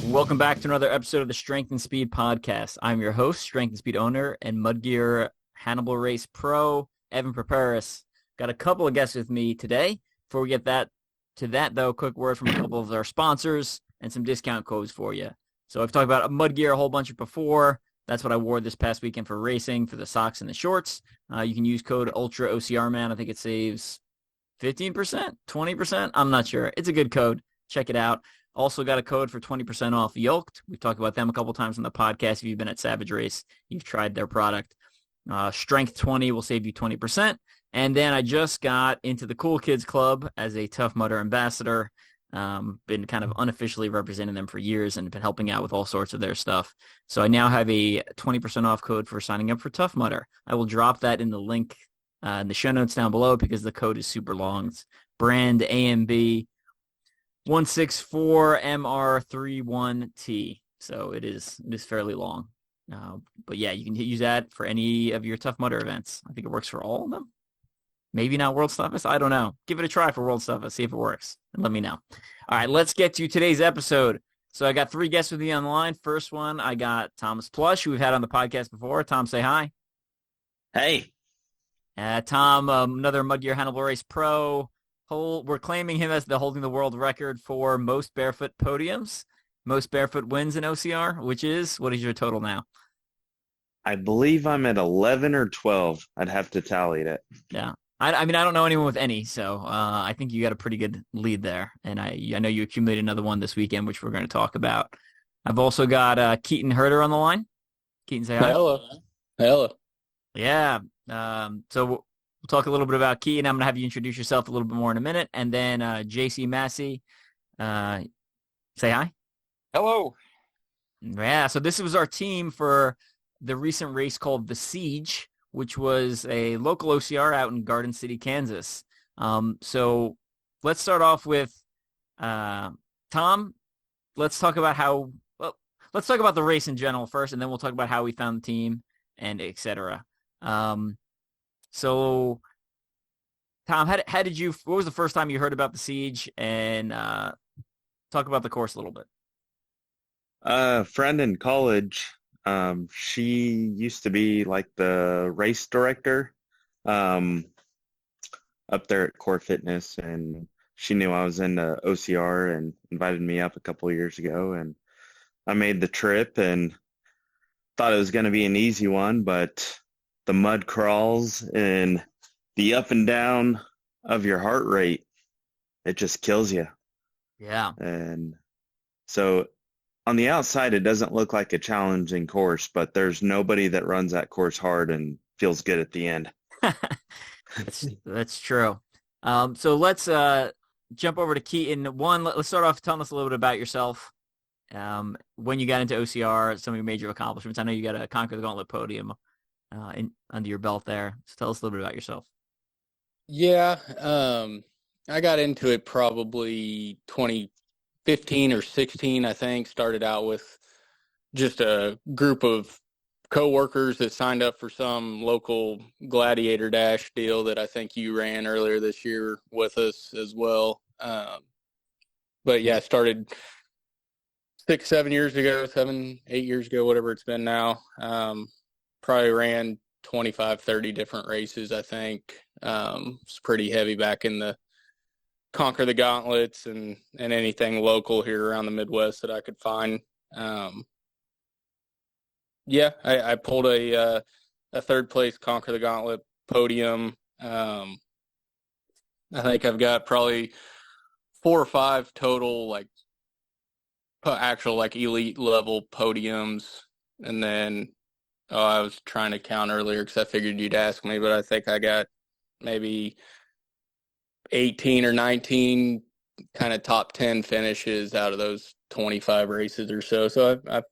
Welcome back to another episode of the Strength and Speed Podcast. I'm your host, Strength and Speed owner, and MudGear-Hannibal Race Pro, Evan Perperis. Got a couple of guests with me today. Before we get to that, though, quick word from a couple of our sponsors and some discount codes for you. So I've talked about MudGear a whole bunch before. That's what I wore this past weekend for racing, for the socks and the shorts. You can use code ultra-ocr, man. I think it saves 15%, 20%. I'm not sure. It's a good code. Check it out. Also got a code for 20% off Yoked. We've talked about them a couple times on the podcast. If you've been at Savage Race, you've tried their product. Strength 20 will save you 20%. And then I just got into the Cool Kids Club as a Tough Mudder ambassador. Been kind of unofficially representing them for years and been helping out with all sorts of their stuff. So I now have a 20% off code for signing up for Tough Mudder. I will drop that in the link in the show notes down below because the code is super long. It's brand AMB 164MR31T. So it is fairly long. But yeah, you can use that for any of your Tough Mudder events. I think it works for all of them. Maybe not World Toughest. I don't know. Give it a try for World Toughest. See if it works. And let me know. All right, let's get to today's episode. So I got 3 guests with me on the line. First one, I got Thomas Plush, who we've had on the podcast before. Tom, say hi. Hey. Tom, another MudGear-Hannibal Race Pro. We're claiming him as holding the world record for most barefoot podiums, most barefoot wins in OCR, which is, what is your total now? I believe I'm at 11 or 12. I'd have to tally it. Yeah. I mean, I don't know anyone with any, so I think you got a pretty good lead there. And I know you accumulated another one this weekend, which we're going to talk about. I've also got Keatin Herder on the line. Keatin, say hi. Hello. Hello. Yeah. So we'll talk a little bit about Keatin. I'm going to have you introduce yourself a little bit more in a minute. And then JC Massie, say hi. Hello. Yeah, so this was our team for the recent race called the Siege, which was a local OCR out in Garden City, Kansas. So let's start off with Tom. Let's talk about let's talk about the race in general first, and then we'll talk about how we found the team and et cetera. So Tom, what was the first time you heard about the Siege, and talk about the course a little bit? A friend in college, she used to be like the race director up there at Core Fitness, and she knew I was into OCR and invited me up a couple of years ago, and I made the trip and thought it was going to be an easy one, but the mud crawls and the up and down of your heart rate, it just kills you. Yeah. And so on the outside, it doesn't look like a challenging course, but there's nobody that runs that course hard and feels good at the end. That's true. So let's jump over to Keatin. Let's start off telling us a little bit about yourself. When you got into OCR, some of your major accomplishments. I know you got a Conquer the Gauntlet podium under your belt there. So tell us a little bit about yourself. Yeah. I got into it probably 2015 or 16, I think. Started out with just a group of coworkers that signed up for some local Gladiator Dash deal that I think you ran earlier this year with us as well. But yeah, I started 8 years ago, whatever it's been now. Probably ran 25, 30 different races, I think. It's pretty heavy back in the Conquer the Gauntlets and anything local here around the Midwest that I could find. Yeah, I pulled a third place Conquer the Gauntlet podium. I think I've got probably 4 or 5 total, actual elite level podiums. And then I was trying to count earlier because I figured you'd ask me, but I think I got maybe 18 or 19 kind of top 10 finishes out of those 25 races or so. So I've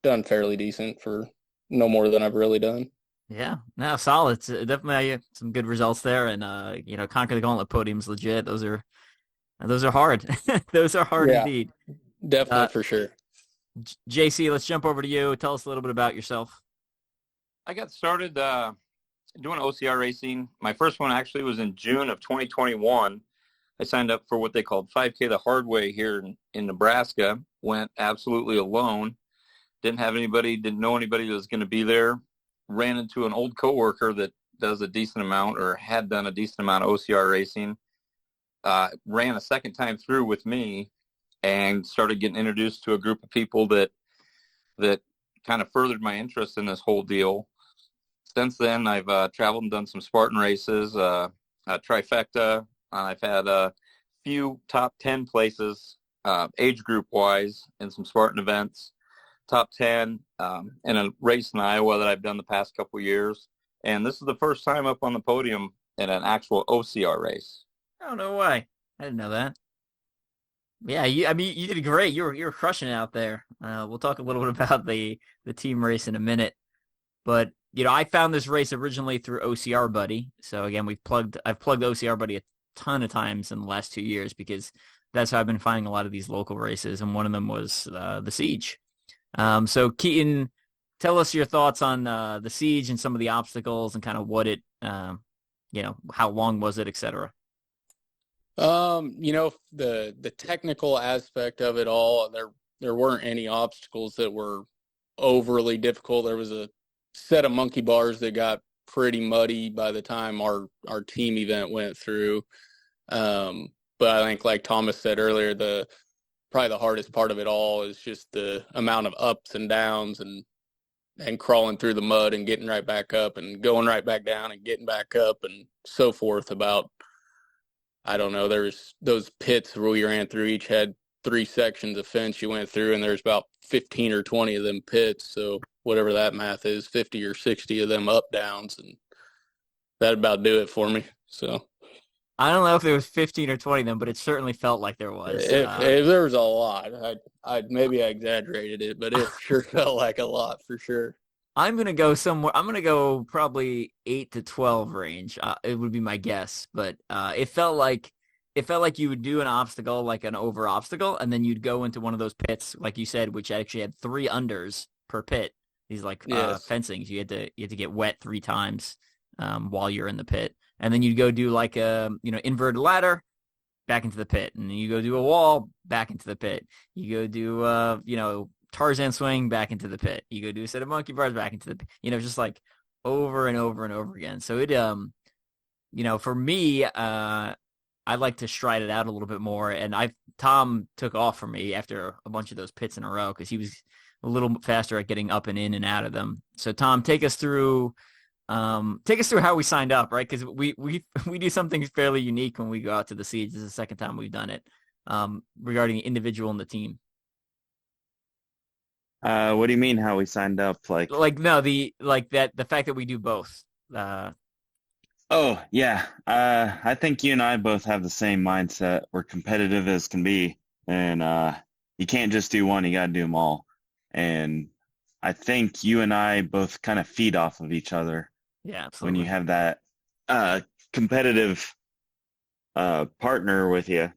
done fairly decent for no more than I've really done. Yeah, no, solid. It's definitely some good results there. And, Conquer the Gauntlet podium's legit. Those are hard. Those are hard indeed. Definitely, for sure. JC, let's jump over to you. Tell us a little bit about yourself. I got started doing OCR racing. My first one actually was in June of 2021. I signed up for what they called 5K the hard way here in Nebraska. Went absolutely alone. Didn't have anybody, didn't know anybody that was going to be there. Ran into an old coworker that does a decent amount or had done a decent amount of OCR racing. Ran a second time through with me and started getting introduced to a group of people that kind of furthered my interest in this whole deal. Since then, I've traveled and done some Spartan races, a trifecta. I've had a few top 10 places, age group wise, in some Spartan events. Top 10 in a race in Iowa that I've done the past couple years. And this is the first time up on the podium in an actual OCR race. Oh, no way. I didn't know that. Yeah, you did great. You were crushing it out there. We'll talk a little bit about the team race in a minute. But, I found this race originally through OCR Buddy. So, again, I've plugged OCR Buddy a ton of times in the last 2 years because that's how I've been finding a lot of these local races. And one of them was the Siege. So, Keatin, tell us your thoughts on the Siege and some of the obstacles and kind of what it, how long was it, et cetera. The technical aspect of it all, there weren't any obstacles that were overly difficult. There was a set of monkey bars that got pretty muddy by the time our team event went through. But I think, like Thomas said earlier, probably the hardest part of it all is just the amount of ups and downs and crawling through the mud and getting right back up and going right back down and getting back up and so forth. About, I don't know, there's those pits where we ran through, each had 3 sections of fence you went through, and there's about 15 or 20 of them pits. So whatever that math is, 50 or 60 of them up downs, and that'd about do it for me. So I don't know if there was 15 or 20 of them, but it certainly felt like there was. If there was a lot. Maybe I exaggerated it, but it sure felt like a lot for sure. I'm going to go somewhere. I'm going to go probably 8 to 12 range. It would be my guess, but it felt like you would do an obstacle, like an over obstacle, and then you'd go into one of those pits, like you said, which actually had 3 unders per pit. These fencings. You had to get wet 3 times while you're in the pit. And then you'd go do like a, inverted ladder back into the pit. And then you go do a wall back into the pit. You go do, Tarzan swing back into the pit. You go do a set of monkey bars back into the pit. Just like over and over and over again. So it, for me, I like to stride it out a little bit more. And Tom took off from me after a bunch of those pits in a row because he was a little faster at getting up and in and out of them. So Tom, take us through how we signed up, right? Because we do something fairly unique when we go out to the Siege. This is the second time we've done it, regarding the individual and the team. What do you mean how we signed up? The fact that we do both. Oh, yeah. I think you and I both have the same mindset. We're competitive as can be, and you can't just do one. You got to do them all. And I think you and I both kind of feed off of each other. Yeah, absolutely. When you have that competitive partner with you,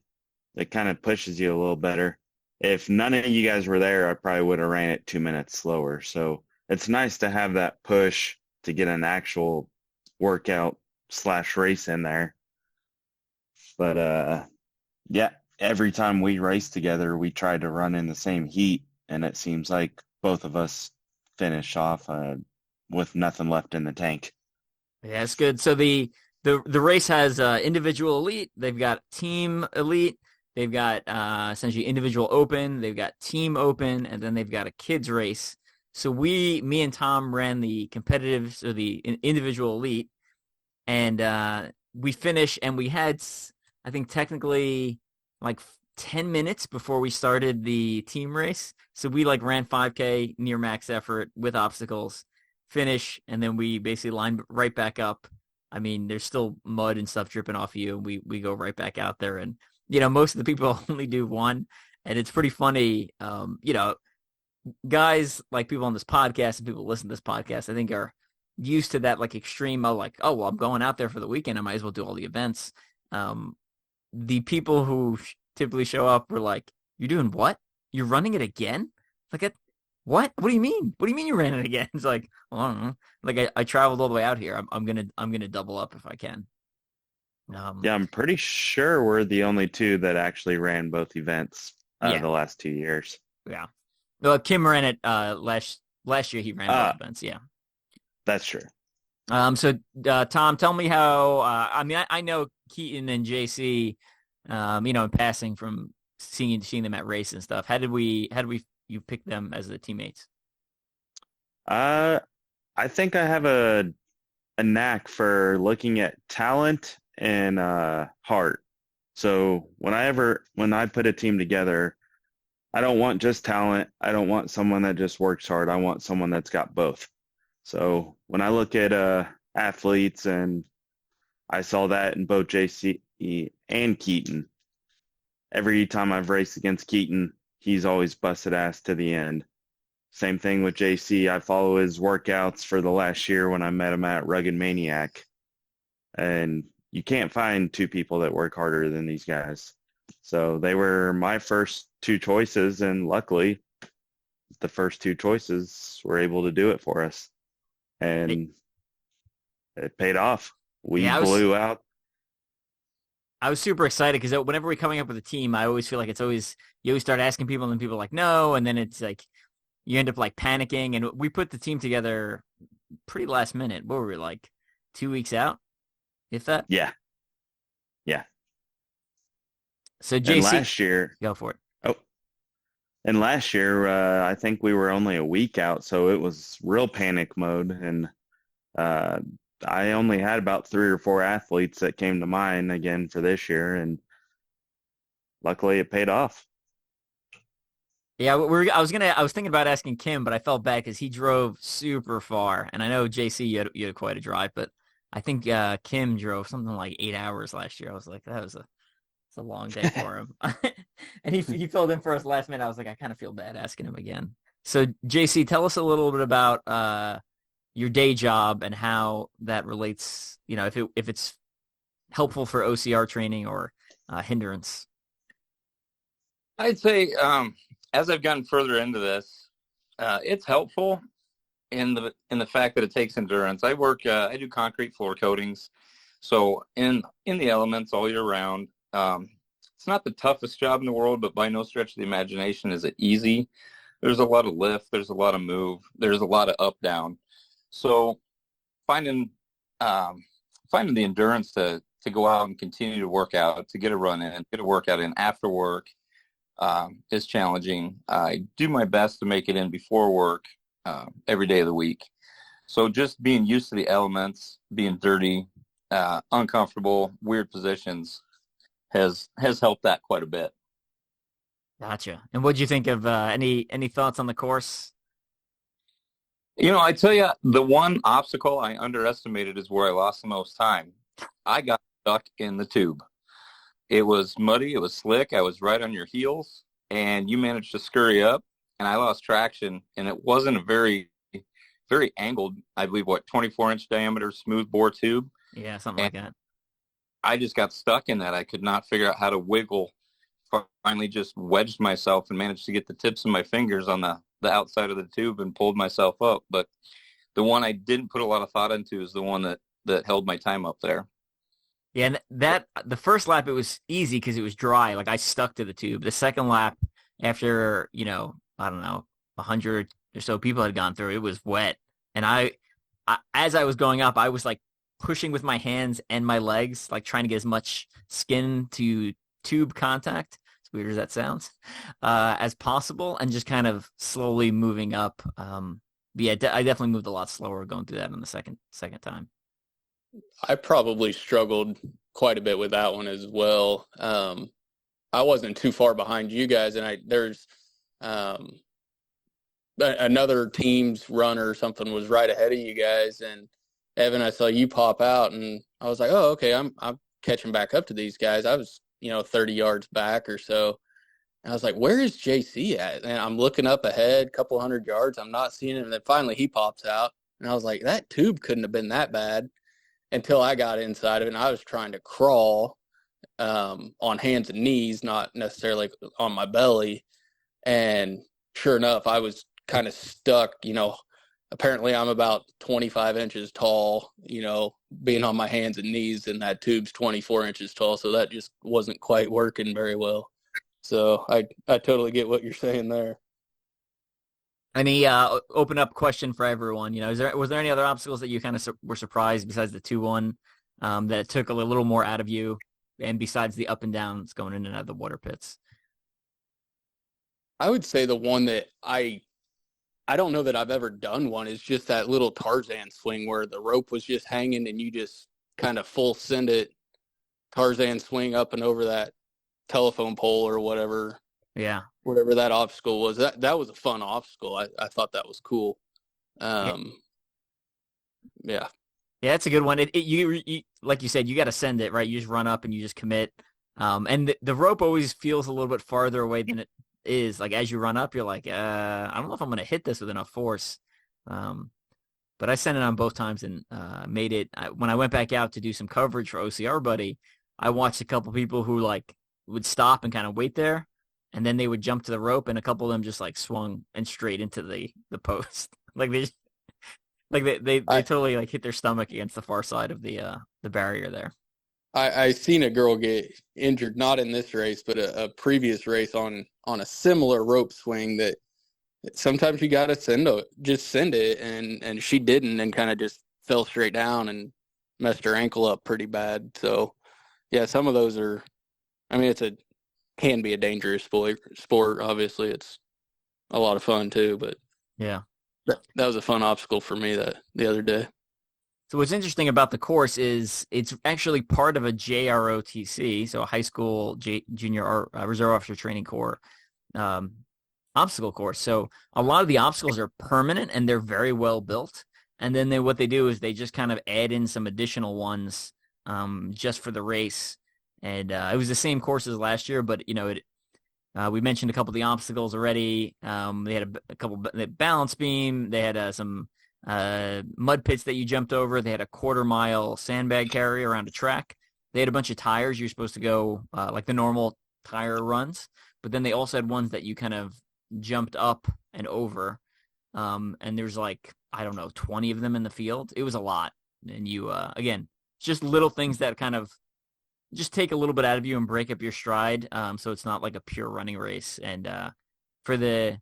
that kind of pushes you a little better. If none of you guys were there, I probably would have ran it 2 minutes slower. So it's nice to have that push to get an actual workout / race in there. But yeah, every time we race together, we try to run in the same heat, and it seems like both of us finish off with nothing left in the tank. Yeah, it's good. So the race has individual elite. They've got team elite. They've got essentially individual open. They've got team open, and then they've got a kids race. So me and Tom ran the competitive, so the individual elite, and we finished, and we had, I think, technically like 10 minutes before we started the team race. So we ran 5K near max effort with obstacles, finish, and then we basically lined right back up. I mean, there's still mud and stuff dripping off of you, and we go right back out there. And, most of the people only do one, and it's pretty funny. Guys like people on this podcast and people who listen to this podcast, I think are used to that extreme of oh, well, I'm going out there for the weekend. I might as well do all the events. The people who typically show up were like, "You're doing what? You're running it again? What? What do you mean? What do you mean you ran it again?" It's like, well, I don't know. I traveled all the way out here. I'm gonna double up if I can. Yeah, I'm pretty sure we're the only two that actually ran both events the last 2 years. Yeah. Well, Kim ran it last year. He ran both events. Yeah. That's true. So Tom, tell me how. I know Keatin and JC, in passing from seeing them at race and stuff. How did you pick them as the teammates? I think I have a knack for looking at talent and heart. So when I put a team together, I don't want just talent. I don't want someone that just works hard. I want someone that's got both. So when I look at athletes, and I saw that in both JC and Keatin, every time I've raced against Keatin, he's always busted ass to the end. Same thing with JC. I follow his workouts for the last year when I met him at Rugged Maniac. And you can't find two people that work harder than these guys. So they were my first two choices, and luckily the first two choices were able to do it for us. And it paid off. We blew out. I was super excited because whenever we're coming up with a team, I always feel like you always start asking people, and then people are like, no, and then it's like you end up like panicking. And we put the team together pretty last minute. What were we, like 2 weeks out, if that? Yeah. So JC, and last year, go for it. And last year, I think we were only a week out, so it was real panic mode. And I only had about 3 or 4 athletes that came to mind again for this year, and luckily it paid off. Yeah, I was thinking about asking Kim, but I felt bad because he drove super far, and I know JC you had quite a drive, but I think Kim drove something like 8 hours last year. I was like, it's a long day for him. And he filled in for us last minute. I was like, I kind of feel bad asking him again. So JC, tell us a little bit about your day job and how that relates, if it's helpful for OCR training or hindrance. I'd say as I've gotten further into this, it's helpful in the fact that it takes endurance. I do concrete floor coatings, so in the elements all year round. It's not the toughest job in the world, but by no stretch of the imagination is it easy. There's a lot of lift, there's a lot of move, there's a lot of up down. So finding the endurance to go out and continue to work out, to get a run in, get a workout in after work is challenging. I do my best to make it in before work every day of the week. So just being used to the elements, being dirty, uncomfortable, weird positions has helped that quite a bit. Gotcha. And what'd you think of any thoughts on the course? I tell you, the one obstacle I underestimated is where I lost the most time. I got stuck in the tube. It was muddy. It was slick. I was right on your heels, and you managed to scurry up, and I lost traction, and it wasn't a very, very angled, I believe, 24-inch diameter smooth bore tube. Yeah, something like that. I just got stuck in that. I could not figure out how to wiggle. Finally just wedged myself and managed to get the tips of my fingers on the outside of the tube and pulled myself up. But the one I didn't put a lot of thought into is the one that held my time up there. Yeah, and the first lap, it was easy because it was dry. Like I stuck to the tube. The second lap, after, I don't know, 100 or so people had gone through, it was wet. And I as I was going up, I was like pushing with my hands and my legs, like trying to get as much skin to tube contact, as weird as that sounds, as possible, and just kind of slowly moving up. But yeah, I definitely moved a lot slower going through that on the second time. I probably struggled quite a bit with that one as well. I wasn't too far behind you guys, and there's another team's runner or something was right ahead of you guys, and Evan, I saw you pop out, and I was like, oh, okay, I'm catching back up to these guys. I was 30 yards back or so. And I was like, where is JC at? And I'm looking up ahead, a couple 100 yards. I'm not seeing him. And then finally he pops out. And I was like, that tube couldn't have been that bad until I got inside of it. And I was trying to crawl on hands and knees, not necessarily on my belly. And sure enough, I was kind of stuck, apparently I'm about 25 inches tall, being on my hands and knees, and that tube's 24 inches tall. So that just wasn't quite working very well. So I totally get what you're saying there. Any open up question for everyone? Was there any other obstacles that you kind of were surprised besides the 2-1 that took a little more out of you, and besides the up and downs going in and out of the water pits? I would say the one that I don't know that I've ever done one is just that little Tarzan swing where the rope was just hanging and you just kind of full send it Tarzan swing up and over that telephone pole or whatever. Yeah. Whatever that obstacle was. That was a fun obstacle. I thought that was cool. Yeah. Yeah, it's a good one. You like you said, you got to send it, right? You just run up and you just commit. And the rope always feels a little bit farther away than it is. Like as you run up, you're like, I don't know if I'm going to hit this with enough force. But I sent it on both times and made it. When I went back out to do some coverage for OCR Buddy, I watched a couple people who like would stop and kind of wait there, and then they would jump to the rope, and a couple of them just like swung and straight into the post. Like they totally like hit their stomach against the far side of the barrier there. I seen a girl get injured, not in this race, but a previous race on a similar rope swing that sometimes you got to send it. And she didn't, and kind of just fell straight down and messed her ankle up pretty bad. So yeah, some of those are, I mean, can be a dangerous sport. Obviously it's a lot of fun too, but yeah, that was a fun obstacle for me the other day. So what's interesting about the course is it's actually part of a JROTC, so a high school junior reserve officer training corps obstacle course. So a lot of the obstacles are permanent and they're very well built. And then what they do is they just kind of add in some additional ones just for the race. And it was the same course as last year, but we mentioned a couple of the obstacles already. They had a couple balance beam. They had some mud pits that you jumped over. They had a 1/4-mile sandbag carry around a track. They had a bunch of tires. You're supposed to go like the normal tire runs, but then they also had ones that you kind of jumped up and over. And there's like, I don't know, 20 of them in the field. It was a lot. And you, again, just little things that kind of just take a little bit out of you and break up your stride. So it's not like a pure running race. And for the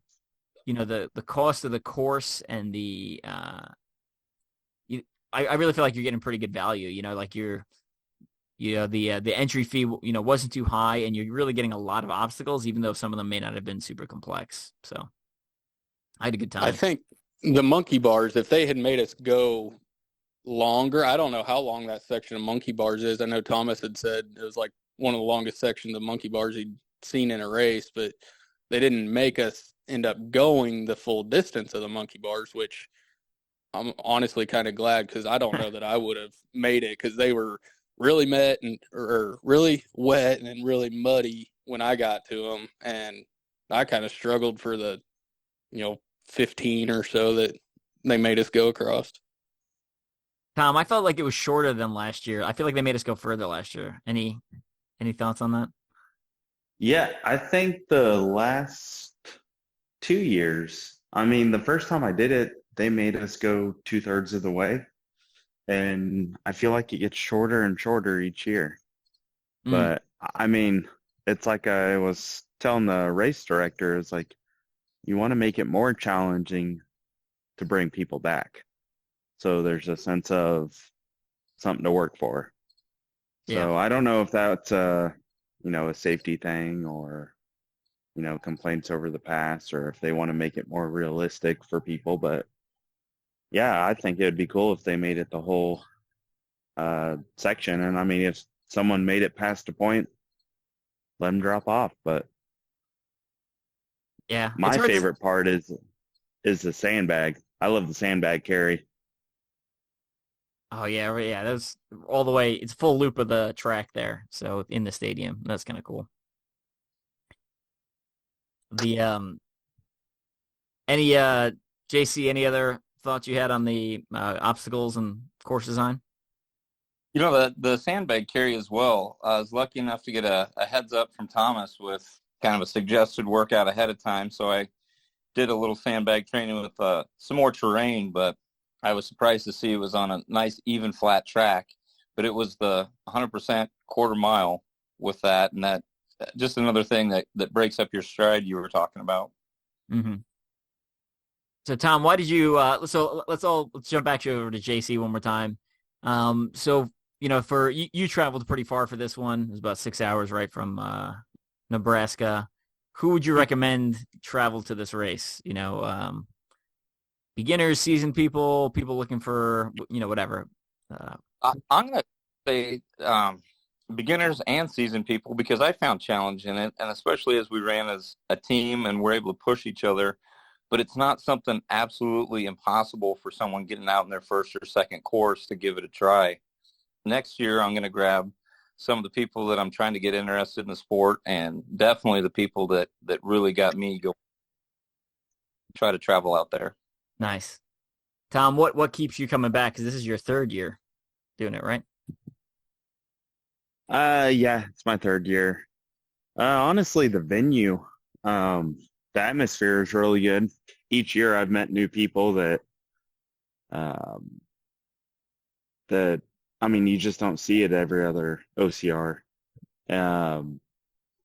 cost of the course and I really feel like you're getting pretty good value, like the entry fee, wasn't too high, and you're really getting a lot of obstacles, even though some of them may not have been super complex. So I had a good time. I think the monkey bars, if they had made us go longer, I don't know how long that section of monkey bars is. I know Thomas had said it was like one of the longest sections of monkey bars he'd seen in a race, but they didn't make us end up going the full distance of the monkey bars, which I'm honestly kind of glad, because I don't know that I would have made it, because they were really really wet and really muddy when I got to them, and I kind of struggled for the 15 or so that they made us go across. Tom, I felt like it was shorter than last year. I feel like they made us go further last year. Any thoughts on that? Yeah, I think the last 2 years, I mean, the first time I did it, they made us go 2/3 of the way. And I feel like it gets shorter and shorter each year. But I mean, it's like I was telling the race director, it's like, you want to make it more challenging to bring people back. So there's a sense of something to work for. Yeah. So I don't know if that's a safety thing, or, complaints over the past, or if they want to make it more realistic for people. But yeah, I think it would be cool if they made it the whole section. And I mean, if someone made it past a point, let them drop off. But yeah, my favorite part is the sandbag. I love the sandbag carry. Oh yeah, that's all the way. It's full loop of the track there, so in the stadium. That's kind of cool. The JC, any other thoughts you had on the obstacles and course design? The sandbag carry as well. I was lucky enough to get a heads up from Thomas with kind of a suggested workout ahead of time. So I did a little sandbag training with some more terrain, but I was surprised to see it was on a nice, even, flat track. But it was the 100% quarter mile with that, and that just another thing that breaks up your stride you were talking about. Mm-hmm. So Tom, why did you? Let's jump back over to JC one more time. So for you traveled pretty far for this one. It was about 6 hours, right, from Nebraska. Who would you recommend travel to this race? Beginners, seasoned people looking for whatever. I'm going to say beginners and seasoned people, because I found challenge in it, and especially as we ran as a team and we're able to push each other. But it's not something absolutely impossible for someone getting out in their first or second course to give it a try. Next year, I'm going to grab some of the people that I'm trying to get interested in the sport, and definitely the people that really got me go try to travel out there. Nice. Tom, what keeps you coming back? Because this is your third year doing it, right? Yeah, it's my third year. Honestly, the venue, the atmosphere is really good. Each year I've met new people that you just don't see at every other OCR. And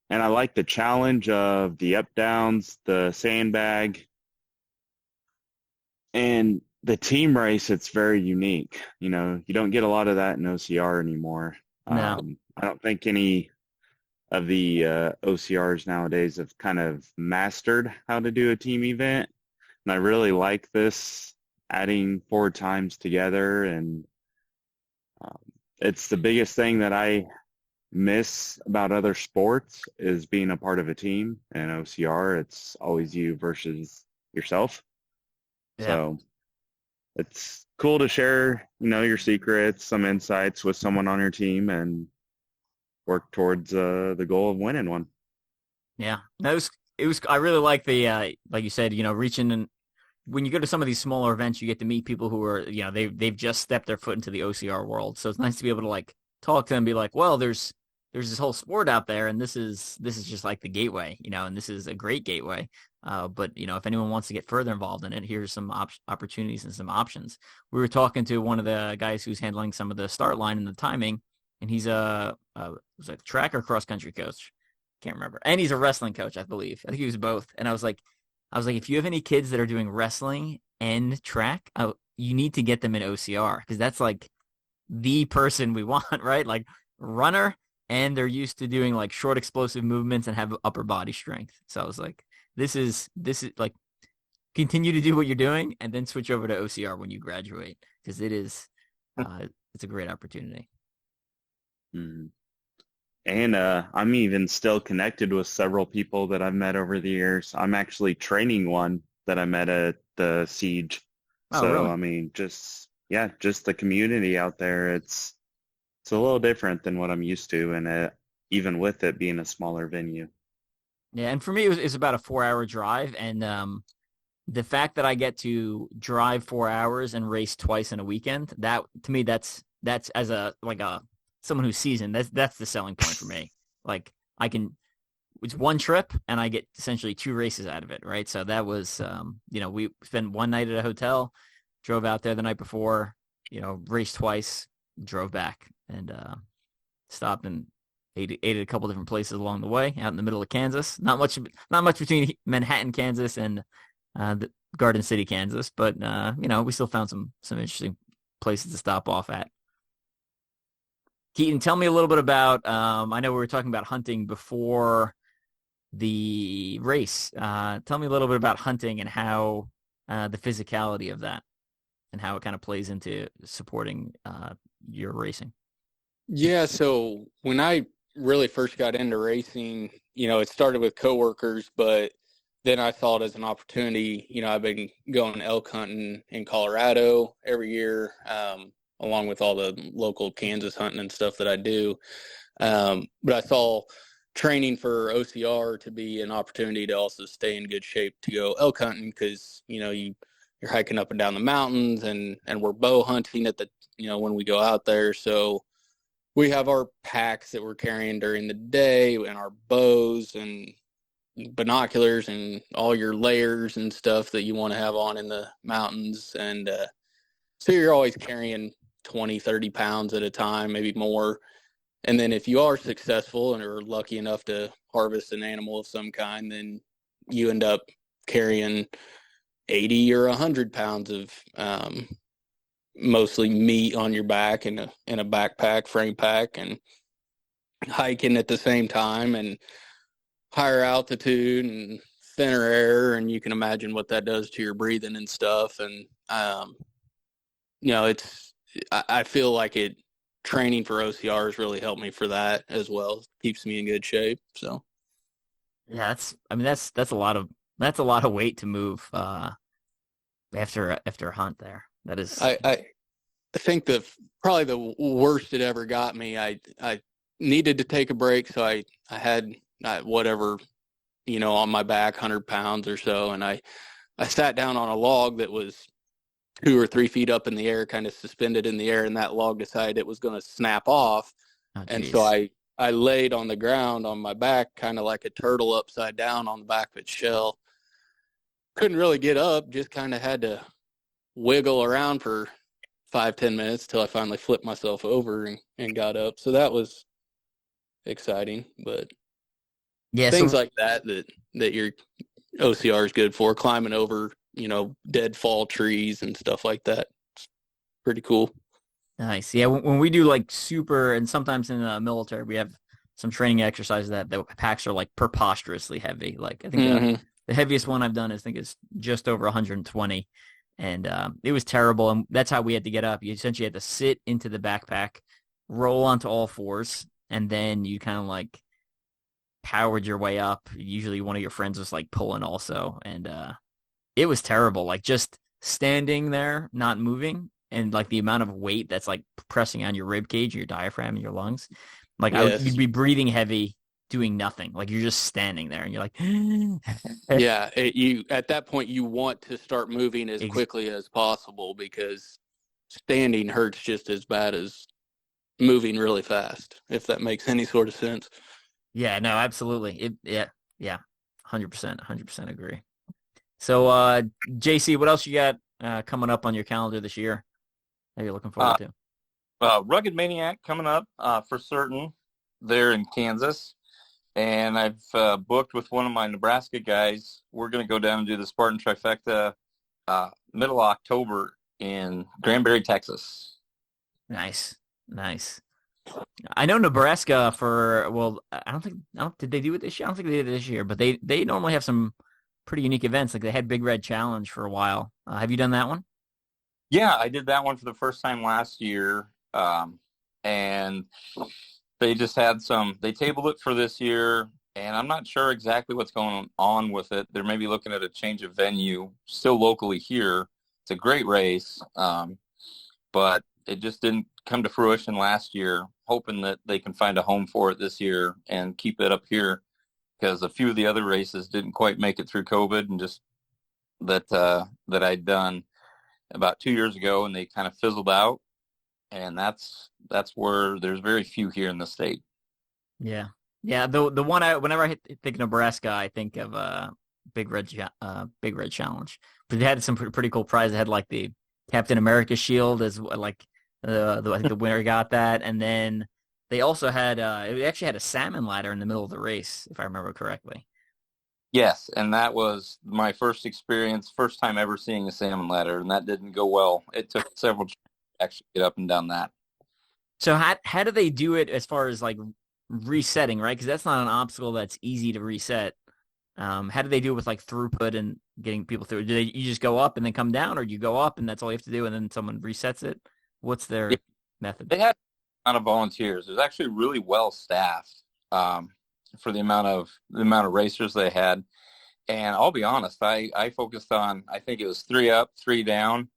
I like the challenge of the up downs, the sandbag, and the team race. It's very unique. You don't get a lot of that in OCR anymore. No. I don't think any of the OCRs nowadays have kind of mastered how to do a team event. And I really like this, adding 4 times together. And it's the biggest thing that I miss about other sports is being a part of a team. And OCR, it's always you versus yourself. Yeah. So it's cool to share, your secrets, some insights with someone on your team, and work towards the goal of winning one. Yeah, it was. I really like the like you said, reaching, and when you go to some of these smaller events, you get to meet people who are, they've just stepped their foot into the OCR world. So it's nice to be able to like talk to them and be like, well, there's this whole sport out there, and this is just like the gateway, and this is a great gateway. But if anyone wants to get further involved in it, here's some opportunities and some options. We were talking to one of the guys who's handling some of the start line and the timing, and he's was a track or cross country coach, can't remember, and he's a wrestling coach, I believe. I think he was both. And I was like, if you have any kids that are doing wrestling and track, you need to get them in OCR, because that's like the person we want, right? Like runner, and they're used to doing like short explosive movements and have upper body strength. So I was like, this is like, continue to do what you're doing and then switch over to OCR when you graduate, because it's a great opportunity. Mm-hmm. And I'm even still connected with several people that I've met over the years. I'm actually training one that I met at the Siege. Oh, so, really? just the community out there. It's a little different than what I'm used to, and even with it being a smaller venue. Yeah, and for me, it's about a 4-hour drive, and the fact that I get to drive 4 hours and race twice in a weekend, that to me, that's as someone who's seasoned, that's the selling point for me. Like it's one trip and I get essentially 2 races out of it, right? So that was, we spent one night at a hotel, drove out there the night before, raced twice, drove back, and stopped and ate at a couple different places along the way, out in the middle of Kansas. Not much between Manhattan, Kansas, and the Garden City, Kansas, but we still found some interesting places to stop off at. Keatin, tell me a little bit about, I know we were talking about hunting before the race. Tell me a little bit about hunting and how the physicality of that and how it kind of plays into supporting your racing. Yeah, so when I really first got into racing, it started with coworkers, but then I saw it as an opportunity. I've been going elk hunting in Colorado every year, along with all the local Kansas hunting and stuff that I do. But I saw training for OCR to be an opportunity to also stay in good shape to go elk hunting, because, you're hiking up and down the mountains, and we're bow hunting at the, when we go out there. So we have our packs that we're carrying during the day and our bows, and binoculars and all your layers and stuff that you want to have on in the mountains. And so you're always carrying 20, 30 pounds at a time, maybe more. And then if you are successful and are lucky enough to harvest an animal of some kind, then you end up carrying 80 or 100 pounds of mostly meat on your back in a backpack, frame pack, and hiking at the same time, and higher altitude and thinner air, and you can imagine what that does to your breathing and stuff. And I feel like training for OCR has really helped me for that as well. It keeps me in good shape. So yeah, that's a lot of weight to move after a hunt there. That is, I think probably the worst it ever got me. I needed to take a break, so I had whatever, on my back, 100 pounds or so, and I sat down on a log that was 2 or 3 feet up in the air, kind of suspended in the air, and that log decided it was going to snap off. And so I laid on the ground on my back, kind of like a turtle upside down on the back of its shell. Couldn't really get up, just kind of had to wiggle around for 5-10 minutes till I finally flipped myself over and got up. So that was exciting. But yeah, things like that your OCR is good for, climbing over, dead fall trees and stuff like that. It's pretty cool. Nice. Yeah, when we do like super, and sometimes in the military, we have some training exercises that the packs are like preposterously heavy. Like I think the heaviest one I've done is just over 120. And it was terrible. And that's how we had to get up. You essentially had to sit into the backpack, roll onto all fours, and then you kind of like powered your way up. Usually one of your friends was like pulling also. And it was terrible. Like just standing there, not moving, and like the amount of weight that's like pressing on your rib cage, your diaphragm, and your lungs. Like yes. you'd be breathing heavy, doing nothing. Like you're just standing there and you're like, yeah, at that point you want to start moving as quickly as possible, because standing hurts just as bad as moving really fast, if that makes any sort of sense. Yeah, no, absolutely. 100% agree. So, JC, what else you got coming up on your calendar this year that you're looking forward to? Rugged Maniac coming up for certain there in Kansas. And I've booked with one of my Nebraska guys. We're going to go down and do the Spartan Trifecta middle of October in Granbury, Texas. Nice. I know Nebraska did they do it this year? I don't think they did it this year, but they normally have some pretty unique events. Like they had Big Red Challenge for a while. Have you done that one? Yeah, I did that one for the first time last year. And they just had they tabled it for this year, and I'm not sure exactly what's going on with it. They're maybe looking at a change of venue, still locally here. It's a great race, but it just didn't come to fruition last year. Hoping that they can find a home for it this year and keep it up here, because a few of the other races didn't quite make it through COVID, and just that I'd done about 2 years ago, and they kind of fizzled out. And that's where there's very few here in the state. Yeah. The one whenever I think of Nebraska, I think of Big Red Challenge. But they had some pretty cool prizes. They had like the Captain America shield as like I think the winner got that, and then they also had it actually had a salmon ladder in the middle of the race, if I remember correctly. Yes, and that was my first time ever seeing a salmon ladder, and that didn't go well. It took several tries to actually get up and down that. So how do they do it as far as like resetting, right? Because that's not an obstacle that's easy to reset. How do they do it with like throughput and getting people through? You just go up and then come down, or you go up and that's all you have to do, and then someone resets it? What's their method? They had a ton of volunteers. It was actually really well staffed for the amount of racers they had. And I'll be honest, I focused on, I think it was 3 up, 3 down,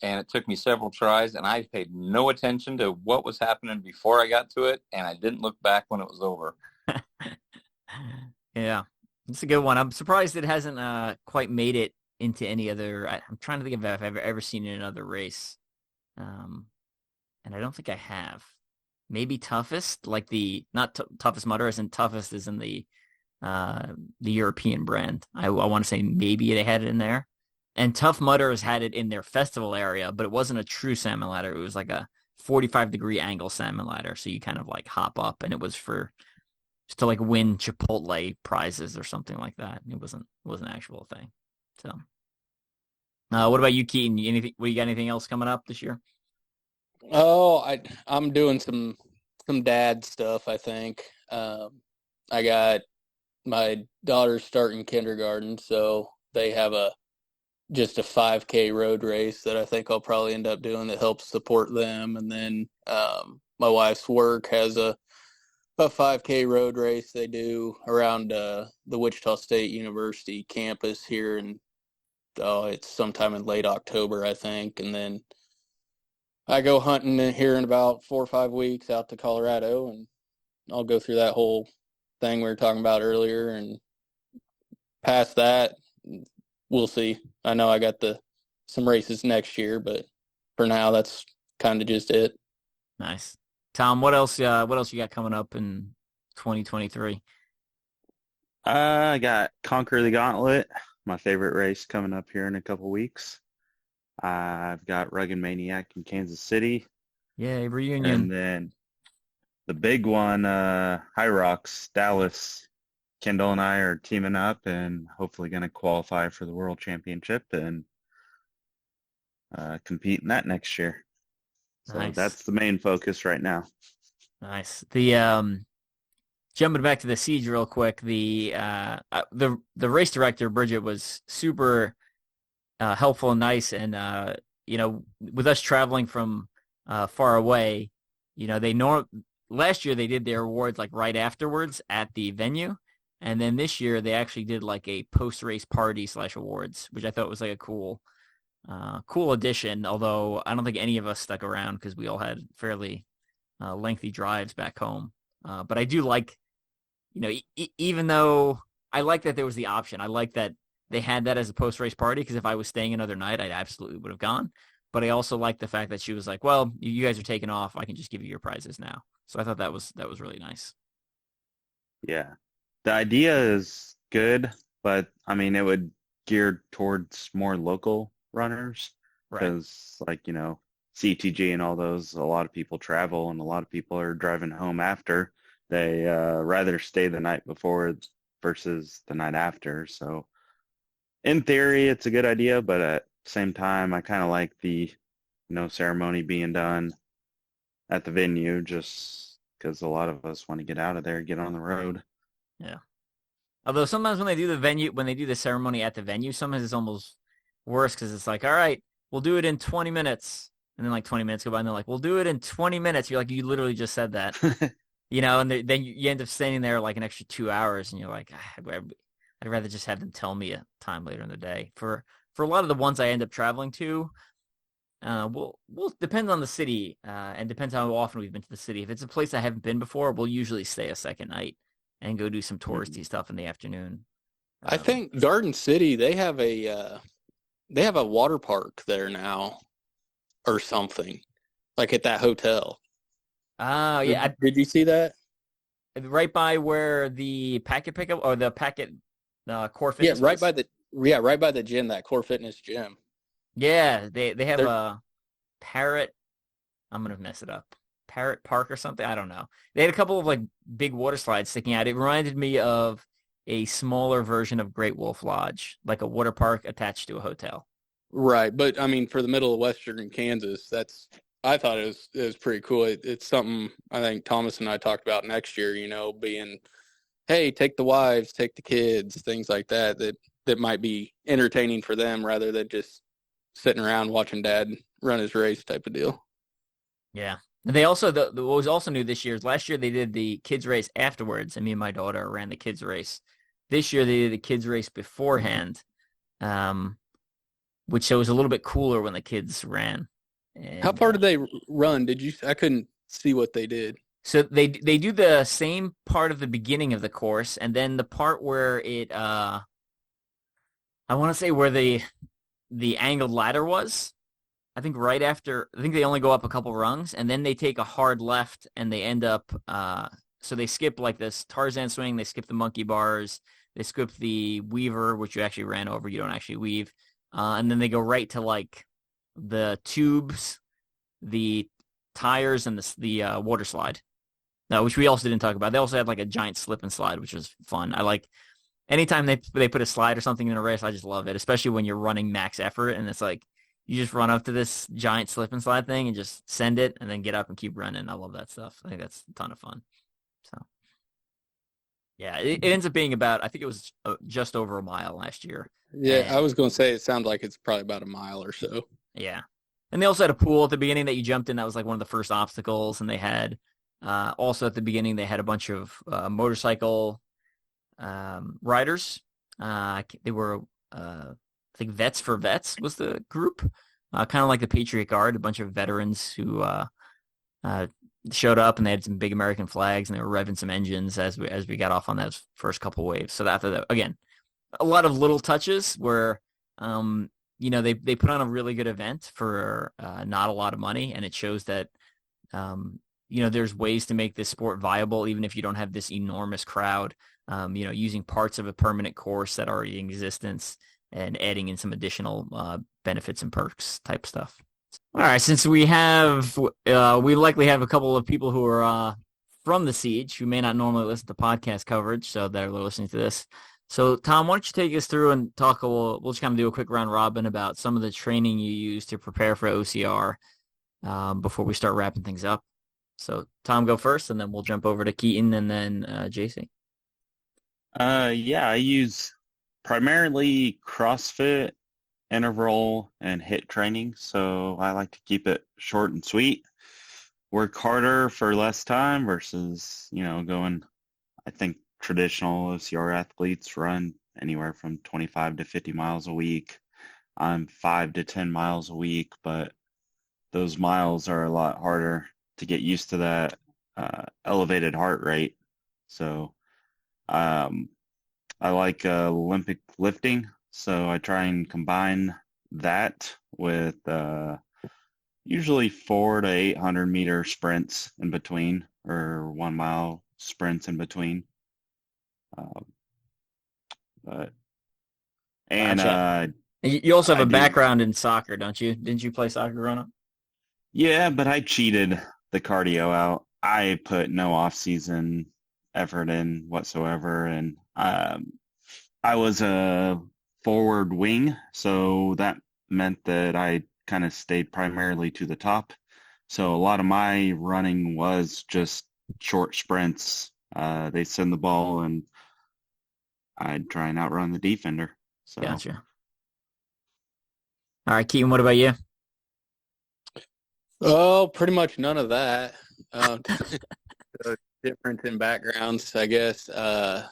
and it took me several tries, and I paid no attention to what was happening before I got to it, and I didn't look back when it was over. Yeah, it's a good one. I'm surprised it hasn't quite made it into any other. I'm trying to think if I've ever seen it in another race, and I don't think I have. Maybe Toughest, like the not Toughest Mudder, as in Toughest is in the the European brand. I want to say maybe they had it in there. And Tough Mudders had it in their festival area, but it wasn't a true salmon ladder. It was like a 45-degree angle salmon ladder. So you kind of like hop up, and it was for just to like win Chipotle prizes or something like that. It wasn't an actual thing. So, what about you, Keatin? Anything? You got anything else coming up this year? Oh, I'm doing some dad stuff, I think. I got my daughter's starting kindergarten, so they have just a 5K road race that I think I'll probably end up doing that helps support them. And then my wife's work has a 5K road race they do around the Wichita State University campus here, and it's sometime in late October, I think. And then I go hunting here in about 4 or 5 weeks out to Colorado, and I'll go through that whole thing we were talking about earlier. And past that, we'll see. I know I got some races next year, but for now, that's kind of just it. Nice. Tom, what else you got coming up in 2023? I got Conquer the Gauntlet, my favorite race, coming up here in a couple weeks. I've got Rugged Maniac in Kansas City. Yeah, reunion. And then the big one, High Rocks, Dallas. Kendall and I are teaming up and hopefully going to qualify for the World Championship and compete in that next year. So nice. That's the main focus right now. Nice. The jumping back to the Siege real quick, the race director Bridget was super helpful and nice, and with us traveling from far away, last year they did their awards like right afterwards at the venue. And then this year they actually did like a post-race party / awards, which I thought was like a cool addition. Although I don't think any of us stuck around because we all had fairly lengthy drives back home. But I do like, even though I like that there was the option, I like that they had that as a post-race party, because if I was staying another night, I absolutely would have gone. But I also like the fact that she was like, well, you guys are taking off. I can just give you your prizes now. So I thought that was really nice. Yeah. The idea is good, but I mean, it would gear towards more local runners because, CTG and all those, a lot of people travel and a lot of people are driving home after. They rather stay the night before versus the night after. So in theory, it's a good idea, but at the same time, I kind of like the ceremony being done at the venue just because a lot of us want to get out of there, get on the road. Yeah. Although sometimes when they do the ceremony at the venue, sometimes it's almost worse because it's like, all right, we'll do it in 20 minutes. And then like 20 minutes go by and they're like, we'll do it in 20 minutes. You're like, you literally just said that, and then you end up standing there like an extra 2 hours and you're like, I'd rather just have them tell me a time later in the day. For a lot of the ones I end up traveling to, we'll depend on the city and depends how often we've been to the city. If it's a place I haven't been before, we'll usually stay a second night and go do some touristy stuff in the afternoon. I think Garden City, they have a water park there now or something, like at that hotel. Oh, yeah. Did you see that? Right by where the packet pickup or the packet core fitness. Yeah, right by the gym, that core fitness gym. Yeah, they have a Parrot. I'm gonna mess it up. Parrot Park or something. I don't know. They had a couple of like big water slides sticking out. It reminded me of a smaller version of Great Wolf Lodge, like a water park attached to a hotel. Right, but I mean, for the middle of Western Kansas, I thought it was pretty cool. It's something I think Thomas and I talked about next year. Being, hey, take the wives, take the kids, things like that might be entertaining for them rather than just sitting around watching Dad run his race type of deal. Yeah. They also, what was also new this year is last year they did the kids race afterwards, and me and my daughter ran the kids race. This year they did the kids race beforehand, which was a little bit cooler when the kids ran. And, how far did they run? I couldn't see what they did. So they do the same part of the beginning of the course, and then the part where it, I want to say where the angled ladder was. I think they only go up a couple rungs, and then they take a hard left, and they end up so they skip like this Tarzan swing, they skip the monkey bars, they skip the weaver, which you actually ran over, you don't actually weave, and then they go right to like the tubes, the tires, and the water slide. No, which we also didn't talk about. They also had like a giant slip and slide, which was fun. I like anytime they put a slide or something in a race, I just love it, especially when you're running max effort and it's like you just run up to this giant slip and slide thing and just send it and then get up and keep running. I love that stuff. I think that's a ton of fun. So, yeah, it ends up being about, I think it was just over a mile last year. Yeah, And, I was going to say it sounds like it's probably about a mile or so. yeah. And they also had a pool at the beginning that you jumped in. That was like one of the first obstacles. And they had, also at the beginning, they had a bunch of motorcycle riders. They were, I think Vets for Vets was the group, kind of like the Patriot Guard, a bunch of veterans who showed up, and they had some big American flags, and they were revving some engines as we got off on those first couple waves. So after that, again, a lot of little touches where, they put on a really good event for not a lot of money, and it shows that, there's ways to make this sport viable, even if you don't have this enormous crowd, using parts of a permanent course that are already in existence and adding in some additional benefits and perks type stuff. All right, since we likely have a couple of people who are from the Siege who may not normally listen to podcast coverage, so they're listening to this. So, Tom, why don't you take us through and talk? We'll just kind of do a quick round robin about some of the training you use to prepare for OCR before we start wrapping things up. So, Tom, go first, and then we'll jump over to Keatin and then JC. I use primarily CrossFit, interval, and HIIT training. So I like to keep it short and sweet. Work harder for less time versus, going, I think traditional OCR athletes run anywhere from 25 to 50 miles a week. I'm 5 to 10 miles a week, but those miles are a lot harder to get used to that elevated heart rate. So I like Olympic lifting, so I try and combine that with usually 400 to 800 meter sprints in between, or 1 mile sprints in between. You also have a background in soccer, don't you? Didn't you play soccer growing up? Yeah, but I cheated the cardio out. I put no off-season effort in whatsoever, and I was a forward wing, so that meant that I kind of stayed primarily to the top. So a lot of my running was just short sprints. They send the ball, and I'd try and outrun the defender. So. Gotcha. All right, Keatin, what about you? Oh, pretty much none of that. Difference in backgrounds, I guess. I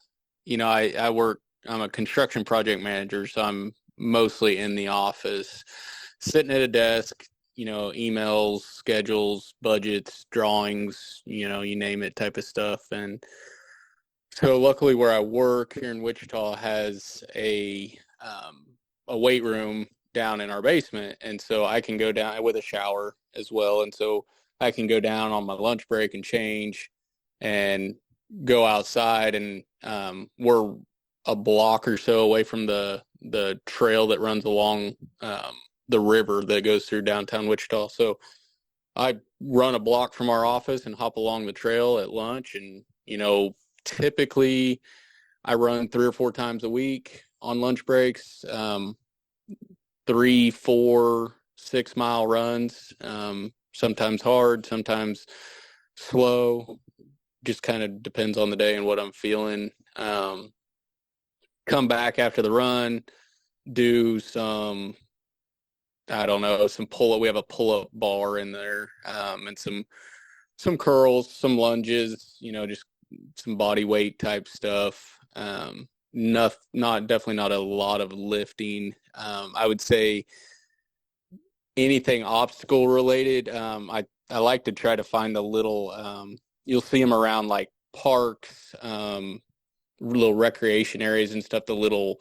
work, I'm a construction project manager, so I'm mostly in the office, sitting at a desk, emails, schedules, budgets, drawings, you name it type of stuff. And so luckily where I work here in Wichita has a weight room down in our basement. And so I can go down with a shower as well. And so I can go down on my lunch break and change and go outside, and we're a block or so away from the trail that runs along the river that goes through downtown Wichita. So I run a block from our office and hop along the trail at lunch, and typically I run 3 or 4 times a week on lunch breaks, 3, 4, 6 mile runs, sometimes hard, sometimes slow. Just kind of depends on the day and what I'm feeling. Come back after the run, do some, some pull-up. We have a pull-up bar in there, and some curls, some lunges, just some body weight type stuff. Definitely not a lot of lifting. I would say anything obstacle related. I like to try to find a little, you'll see them around like parks, little recreation areas and stuff, the little,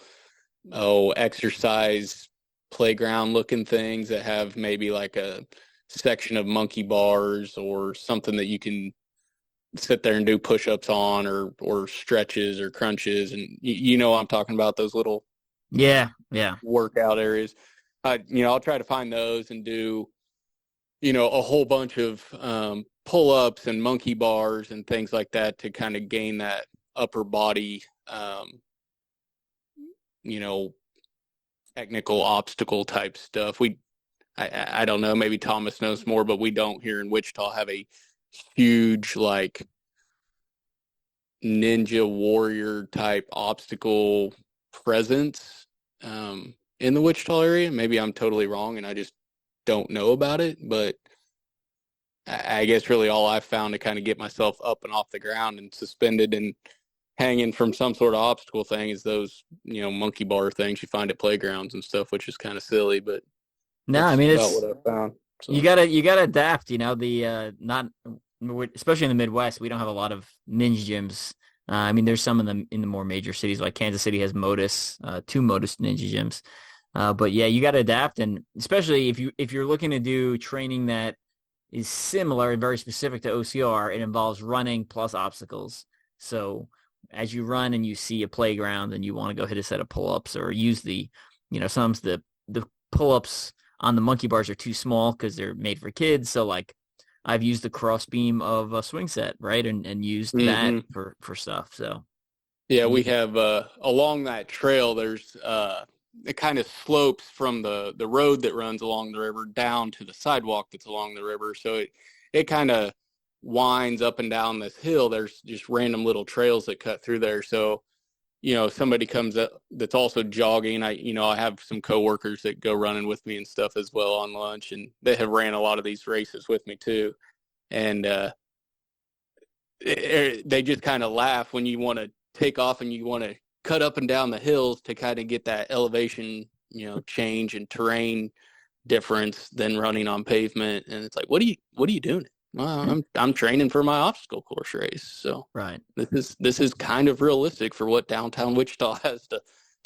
exercise playground looking things that have maybe like a section of monkey bars or something that you can sit there and do push-ups on or stretches or crunches. And you know what I'm talking about, those little Yeah. workout areas. I'll try to find those and do, a whole bunch of pull-ups and monkey bars and things like that to kind of gain that upper body, technical obstacle type stuff. I don't know, maybe Thomas knows more, but we don't here in Wichita have a huge like ninja warrior type obstacle presence in the Wichita area. Maybe I'm totally wrong and I just don't know about it, but I guess really all I've found to kind of get myself up and off the ground and suspended and hanging from some sort of obstacle thing is those, monkey bar things you find at playgrounds and stuff, which is kind of silly, but no, I mean, about what I found. So. You gotta adapt, not, especially in the Midwest, we don't have a lot of ninja gyms. I mean, there's some in the more major cities, like Kansas City has Modus, 2 Modus ninja gyms. But yeah, you got to adapt, and especially if you're looking to do training that is similar and very specific to OCR, it involves running plus obstacles. So as you run and you see a playground and you want to go hit a set of pull-ups or use sometimes the pull-ups on the monkey bars are too small because they're made for kids. So like I've used the cross beam of a swing set, right, and used that for stuff. So yeah, we have along that trail. There's it kind of slopes from the road that runs along the river down to the sidewalk that's along the river. So it kind of winds up and down this hill. There's just random little trails that cut through there. So, if somebody comes up that's also jogging, I have some coworkers that go running with me and stuff as well on lunch, and they have ran a lot of these races with me too. And they just kind of laugh when you want to take off and you want to cut up and down the hills to kind of get that elevation, change and terrain difference than running on pavement. And it's like, what are you doing? Well, I'm training for my obstacle course race. So right. This is kind of realistic for what downtown Wichita has to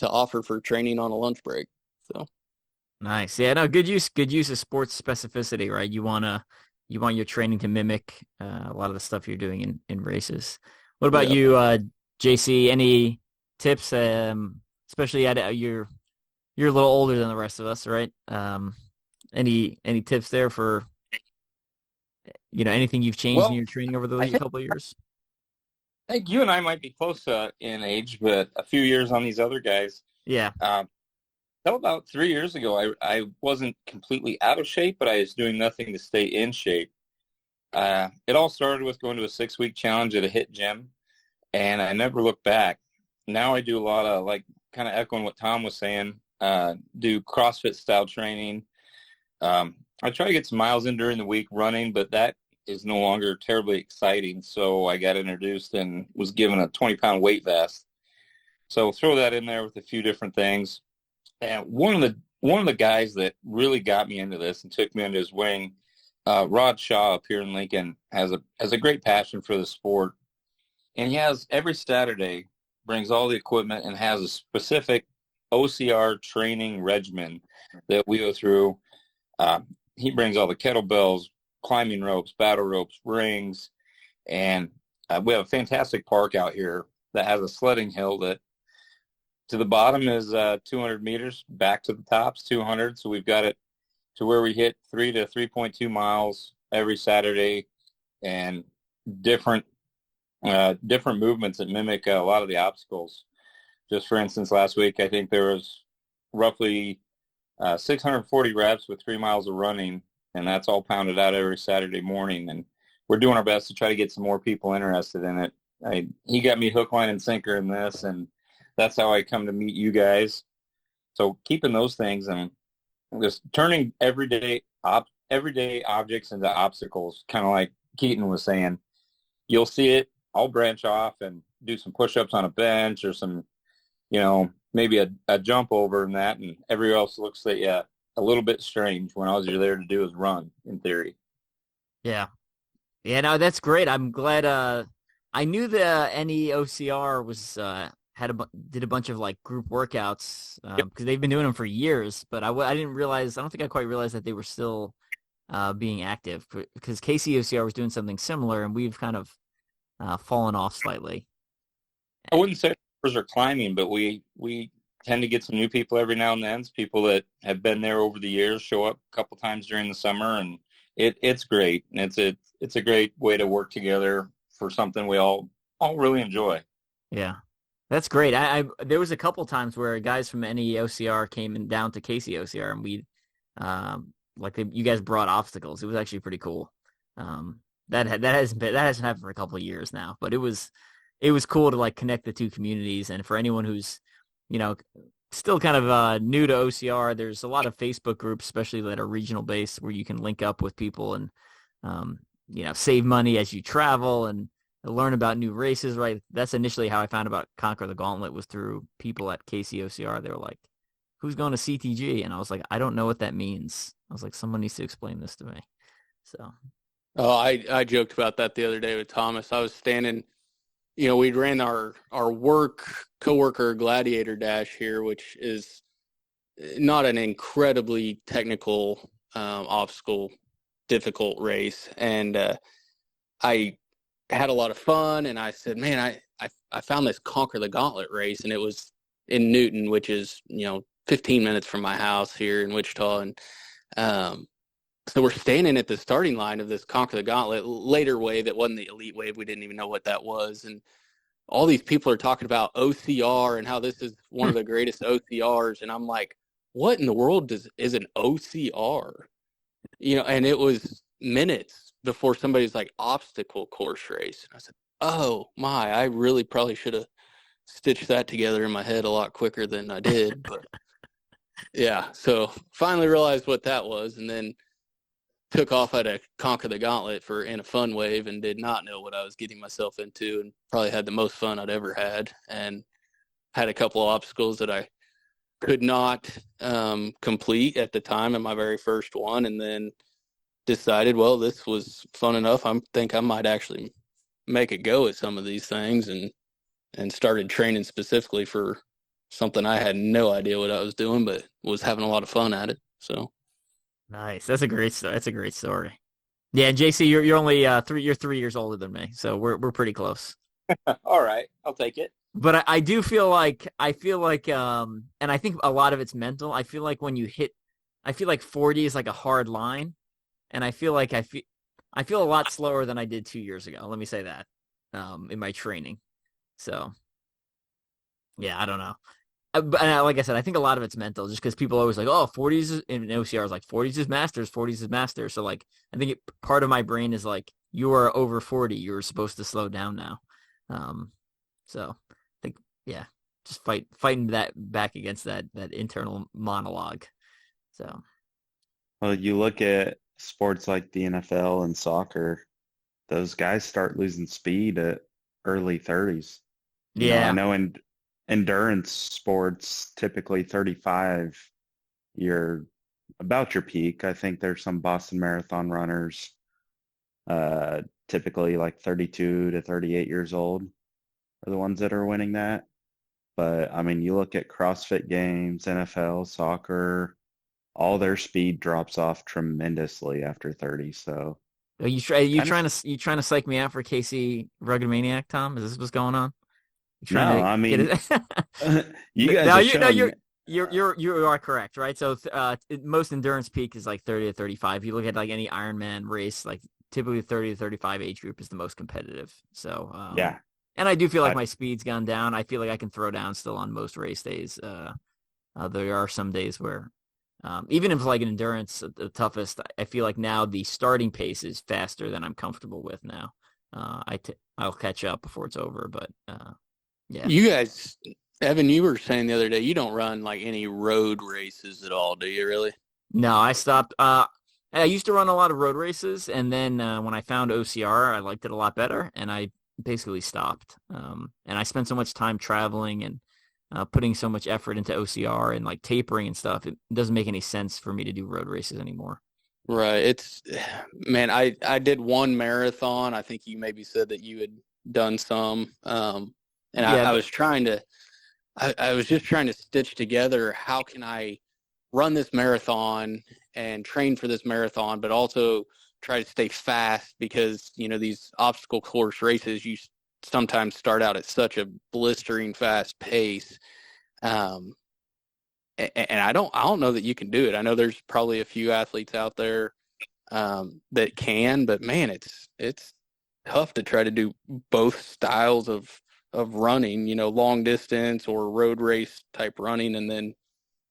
offer for training on a lunch break. So nice. Yeah, no, good use of sports specificity, right? You want your training to mimic a lot of the stuff you're doing in races. What about you, JC? Any tips, especially you're a little older than the rest of us, right? Any tips there for anything you've changed in your training over the couple of years? I think you and I might be close in age, but a few years on these other guys. Yeah. Till about 3 years ago, I wasn't completely out of shape, but I was doing nothing to stay in shape. It all started with going to a 6-week challenge at a HIIT gym, and I never looked back. Now I do a lot of, like, kind of echoing what Tom was saying, do CrossFit style training. I try to get some miles in during the week running, but that is no longer terribly exciting. So I got introduced and was given a 20-pound weight vest. So throw that in there with a few different things. And one of the guys that really got me into this and took me under his wing, Rod Shaw up here in Lincoln, has a great passion for the sport. And he has every Saturday brings all the equipment and has a specific OCR training regimen that we go through. He brings all the kettlebells, climbing ropes, battle ropes, rings, and we have a fantastic park out here that has a sledding hill that to the bottom is 200 meters, back to the top's 200. So we've got it to where we hit 3 to 3.2 miles every Saturday, and different movements that mimic a lot of the obstacles. Just for instance, last week I think there was roughly 640 reps with 3 miles of running, and that's all pounded out every Saturday morning. And we're doing our best to try to get some more people interested in it. He got me hook, line, and sinker in this, and that's how I come to meet you guys. So keeping those things and just turning everyday objects into obstacles, kind of like Keatin was saying. You'll see it. I'll branch off and do some push-ups on a bench or some, maybe a jump over and that, and everyone else looks at you a little bit strange when all you're there to do is run, in theory. Yeah. Yeah, no, that's great. I'm glad. I knew the NEOCR was did a bunch of like group workouts because they've been doing them for years, but I didn't realize. I don't think I quite realized that they were still being active, because KCOCR was doing something similar, and we've kind of fallen off slightly. I wouldn't say numbers are climbing, but we tend to get some new people every now and then. It's people that have been there over the years show up a couple times during the summer, and it's great. And it's a great way to work together for something we all really enjoy. Yeah, that's great. I there was a couple times where guys from any OCR came in down to Casey OCR, and we you guys brought obstacles. It was actually pretty cool. That hasn't happened for a couple of years now, but it was cool to like connect the two communities. And for anyone who's, still kind of new to OCR, there's a lot of Facebook groups, especially that are regional based, where you can link up with people and save money as you travel and learn about new races. Right, that's initially how I found about Conquer the Gauntlet, was through people at KCOCR. They were like, "Who's going to CTG?" And I was like, "I don't know what that means." I was like, "Someone needs to explain this to me." So. Oh, I joked about that the other day with Thomas. I was standing, we ran our work coworker Gladiator Dash here, which is not an incredibly technical obstacle, difficult race. And I had a lot of fun, and I said, man, I found this Conquer the Gauntlet race, and it was in Newton, which is, 15 minutes from my house here in Wichita. And so we're standing at the starting line of this Conquer the Gauntlet later wave. It wasn't the elite wave. We didn't even know what that was. And all these people are talking about OCR and how this is one of the greatest OCRs. And I'm like, what in the world is an OCR? And it was minutes before somebody's like obstacle course race. And I said, oh my, I really probably should have stitched that together in my head a lot quicker than I did. But yeah, so finally realized what that was. And then took off at a Conquer the Gauntlet in a fun wave and did not know what I was getting myself into, and probably had the most fun I'd ever had, and had a couple of obstacles that I could not complete at the time in my very first one, and then decided, well, this was fun enough. I think I might actually make a go at some of these things, and started training specifically for something I had no idea what I was doing, but was having a lot of fun at it. So. Nice. That's a great story. That's a great story. Yeah, JC, you're only 3 years older than me, so we're pretty close. All right, I'll take it. But I do feel like and I think a lot of it's mental. I feel like when you hit, I feel like 40 is like a hard line, and I feel like I feel a lot slower than I did 2 years ago. Let me say that in my training. So yeah, I don't know. But like I said, I think a lot of it's mental, just because people are always like, oh, 40s in OCR is like 40s is masters, 40s is masters. So like, I think part of my brain is like, you are over 40, you're supposed to slow down now. So I think, yeah, just fighting that back against that internal monologue. So. Well, you look at sports like the NFL and soccer, those guys start losing speed at early 30s. Yeah. I know in endurance sports, typically 35, you're about your peak. I think there's some Boston Marathon runners, typically like 32 to 38 years old are the ones that are winning that. But I mean, you look at CrossFit Games, NFL, soccer, all their speed drops off tremendously after 30. So are you trying to psych me out for Casey Rugged Maniac, Tom? Is this what's going on? No, I mean, you guys you are correct, right? So most endurance peak is like 30 to 35. You look at like any Ironman race, like typically 30 to 35 age group is the most competitive. So yeah, and I do feel like my speed's gone down. I feel like I can throw down still on most race days. There are some days where even if like an endurance, the toughest, I feel like now the starting pace is faster than I'm comfortable with now. I'll catch up before it's over, but yeah. You guys, Evan, you were saying the other day, you don't run like any road races at all, do you really? No, I stopped. I used to run a lot of road races, and then when I found OCR, I liked it a lot better, and I basically stopped. And I spent so much time traveling and putting so much effort into OCR and like tapering and stuff. It doesn't make any sense for me to do road races anymore. Right. Man, I did one marathon. I think you maybe said that you had done some. And I was I was just trying to stitch together, how can I run this marathon and train for this marathon, but also try to stay fast because, these obstacle course races, you sometimes start out at such a blistering fast pace. And I don't know that you can do it. I know there's probably a few athletes out there that can, but man, it's tough to try to do both styles of running, long distance or road race type running,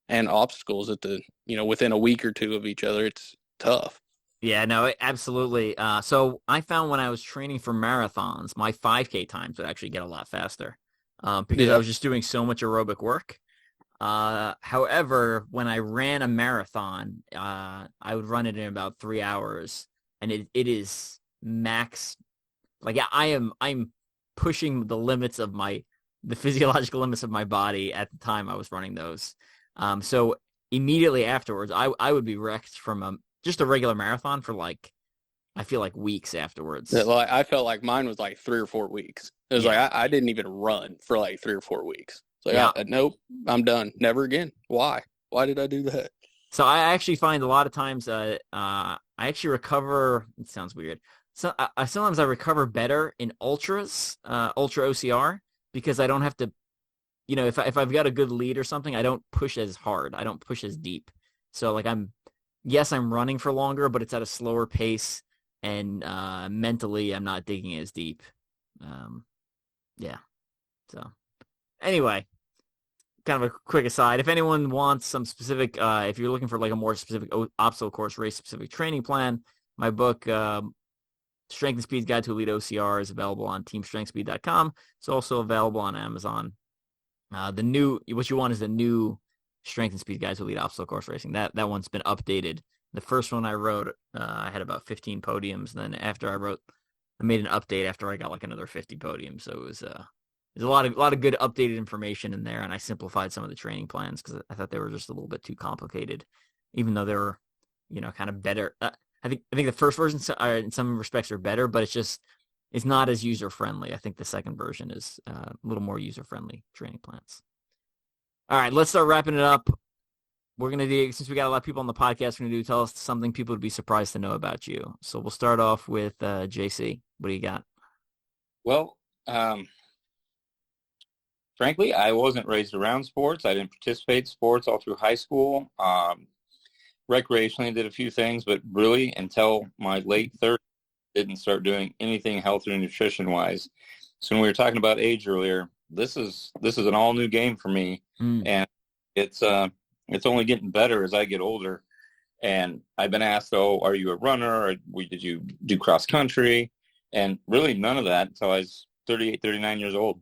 and obstacles at the, within a week or two of each other. It's tough. Yeah, no, absolutely. So I found when I was training for marathons, my 5K times would actually get a lot faster because I was just doing so much aerobic work. However, when I ran a marathon, I would run it in about 3 hours, and it is max. Like I'm pushing the physiological limits of my body at the time I was running those. So immediately afterwards, I would be wrecked from just a regular marathon for I feel like weeks afterwards. Yeah, well, I felt like mine was like 3 or 4 weeks. It was like I didn't even run for like 3 or 4 weeks. It's like, nope, I'm done. Never again. Why? Why did I do that? So I actually find a lot of times I actually recover. It sounds weird. So sometimes I recover better in ultras, ultra OCR, because I don't have to, if I've got a good lead or something, I don't push as hard. I don't push as deep. So I'm running for longer, but it's at a slower pace, and mentally I'm not digging as deep. So anyway, kind of a quick aside. If anyone wants some specific, if you're looking for a more specific obstacle course race specific training plan, my book, Strength and Speed's Guide to Elite OCR, is available on teamstrengthspeed.com. It's also available on Amazon. What you want is the new Strength and Speed Guide to Elite Obstacle Course Racing. That one's been updated. The first one I wrote, I had about 15 podiums. And then after I made an update after I got another 50 podiums. So it was there's a lot of good updated information in there, and I simplified some of the training plans because I thought they were just a little bit too complicated, even though they were, kind of better. I think the first version in some respects are better, but it's not as user friendly. I think the second version is a little more user friendly training plans. All right, let's start wrapping it up. We're going to do, since we got a lot of people on the podcast, we're going to tell us something people would be surprised to know about you. So we'll start off with JC. What do you got? Well, frankly, I wasn't raised around sports. I didn't participate in sports all through high school. Recreationally, did a few things, but really until my late 30s, didn't start doing anything health or nutrition wise. So when we were talking about age earlier, this is an all new game for me, and it's only getting better as I get older. And I've been asked, "Oh, are you a runner? Or did you do cross country?" And really none of that until I was 38, 39 years old.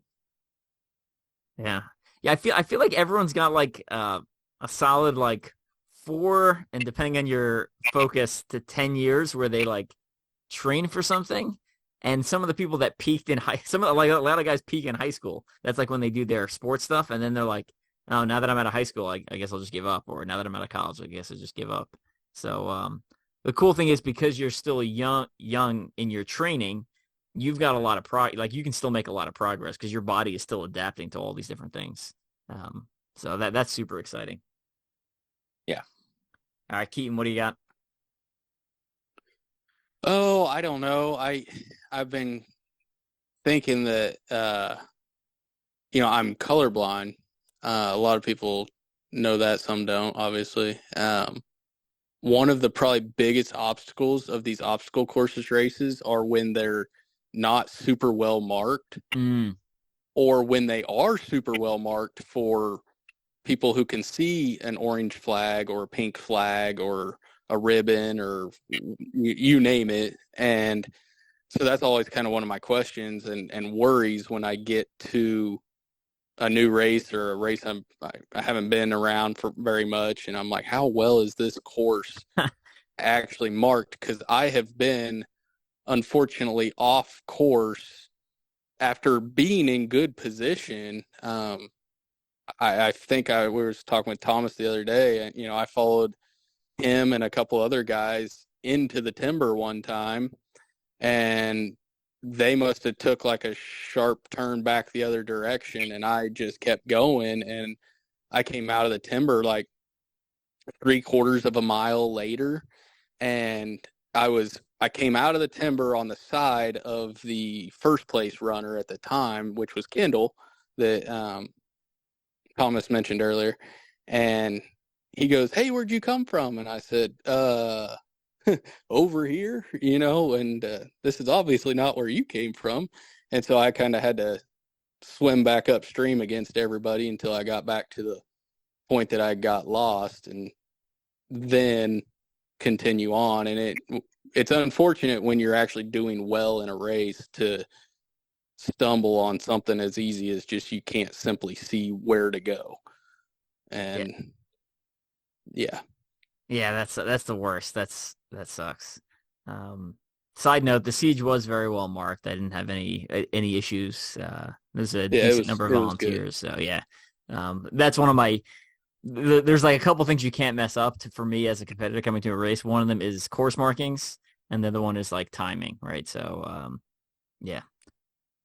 Yeah. I feel like everyone's got a solid 4, and depending on your focus, to 10 years where they train for something. And some of the people that peaked in a lot of guys peak in high school. That's when they do their sports stuff, and then they're like, "Oh, now that I'm out of high school, I guess I'll just give up." Or now that I'm out of college, I guess I'll just give up. So the cool thing is, because you're still young in your training, you've got a lot of you can still make a lot of progress because your body is still adapting to all these different things. So that's super exciting. Yeah. All right, Keatin, what do you got? Oh, I don't know. I've been thinking that I'm colorblind. A lot of people know that, some don't, obviously. One of the probably biggest obstacles of these obstacle courses races are when they're not super well marked, or when they are super well marked for people who can see an orange flag or a pink flag or a ribbon or you name it. And so that's always kind of one of my questions and worries when I get to a new race or a race I haven't been around for very much. And I'm like, how well is this course actually marked? Because I have been, unfortunately, off course after being in good position. I think we were talking with Thomas the other day, and I followed him and a couple other guys into the timber one time, and they must have took a sharp turn back the other direction, and I just kept going, and I came out of the timber 3/4 of a mile later, and I was I came out of the timber on the side of the first place runner at the time, which was Kendall, that Thomas mentioned earlier. And he goes, "Hey, where'd you come from?" And I said, over here, and this is obviously not where you came from. And so I kind of had to swim back upstream against everybody until I got back to the point that I got lost, and then continue on. And it's unfortunate when you're actually doing well in a race to stumble on something as easy as just you can't simply see where to go. And yeah. Yeah, that's the worst. That sucks. Side note, the siege was very well marked. I didn't have any issues. There's a decent number of volunteers. So yeah. That's one of my there's like a couple things you can't mess up for me as a competitor coming to a race. One of them is course markings, and the other one is like timing, right? So yeah.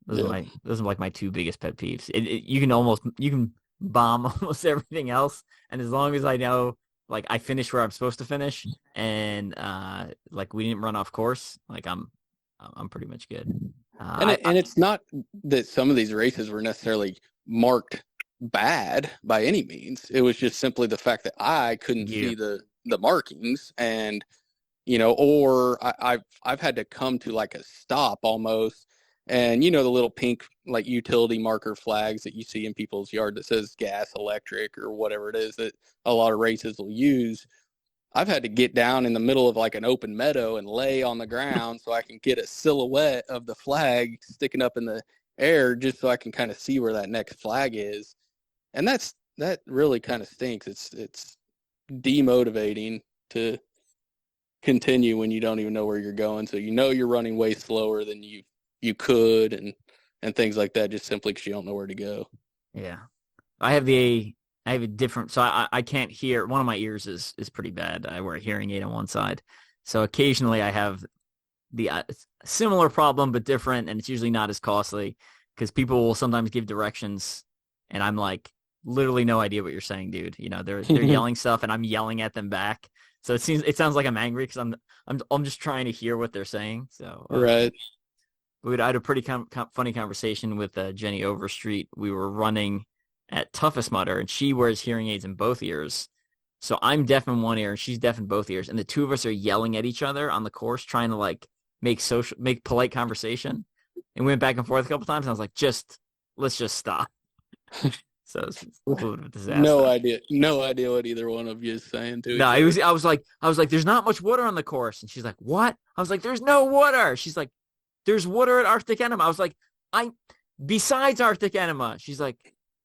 Those are like my two biggest pet peeves. You can bomb almost everything else, and as long as I know like I finished where I'm supposed to finish, and like we didn't run off course, like I'm pretty much good. And it's not that some of these races were necessarily marked bad by any means. It was just simply the fact that I couldn't see the markings, and or I've had to come to like a stop almost. And the little pink like utility marker flags that you see in people's yard that says gas, electric, or whatever it is that a lot of races will use. I've had to get down in the middle of like an open meadow and lay on the ground so I can get a silhouette of the flag sticking up in the air, just so I can kind of see where that next flag is. And that really kind of stinks. It's demotivating to continue when you don't even know where you're going. So you're running way slower than you could, and things like that, just simply because you don't know where to go. Yeah. I have a different, so I can't hear. One of my ears is pretty bad. I wear a hearing aid on one side. So occasionally I have the similar problem, but different, and it's usually not as costly because people will sometimes give directions and I'm like, literally no idea what you're saying, dude. They're yelling stuff and I'm yelling at them back. So it sounds like I'm angry because I'm just trying to hear what they're saying. So right. I had a pretty funny conversation with Jenny Overstreet. We were running at Toughest Mudder, and she wears hearing aids in both ears. So I'm deaf in one ear, and she's deaf in both ears. And the two of us are yelling at each other on the course, trying to like make polite conversation. And we went back and forth a couple times. And I was like, let's just stop. So it's a little bit of a disaster. No idea what either one of you is saying to each other. No, I was like, there's not much water on the course. And she's like, what? I was like, there's no water. She's like, there's water at Arctic Enema. I was like, besides Arctic Enema. She's like,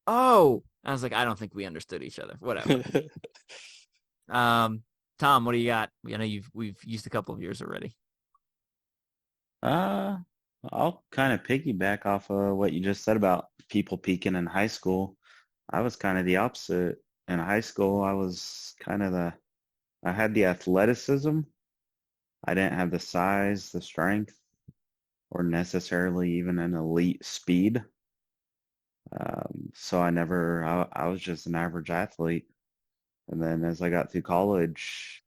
oh. I was like, I don't think we understood each other. Whatever. Tom, what do you got? I know we've used a couple of yours already. I'll kind of piggyback off of what you just said about people peaking in high school. I was kind of the opposite. In high school, I was I had the athleticism. I didn't have the size, the strength, or necessarily even an elite speed. So I was just an average athlete. And then as I got through college,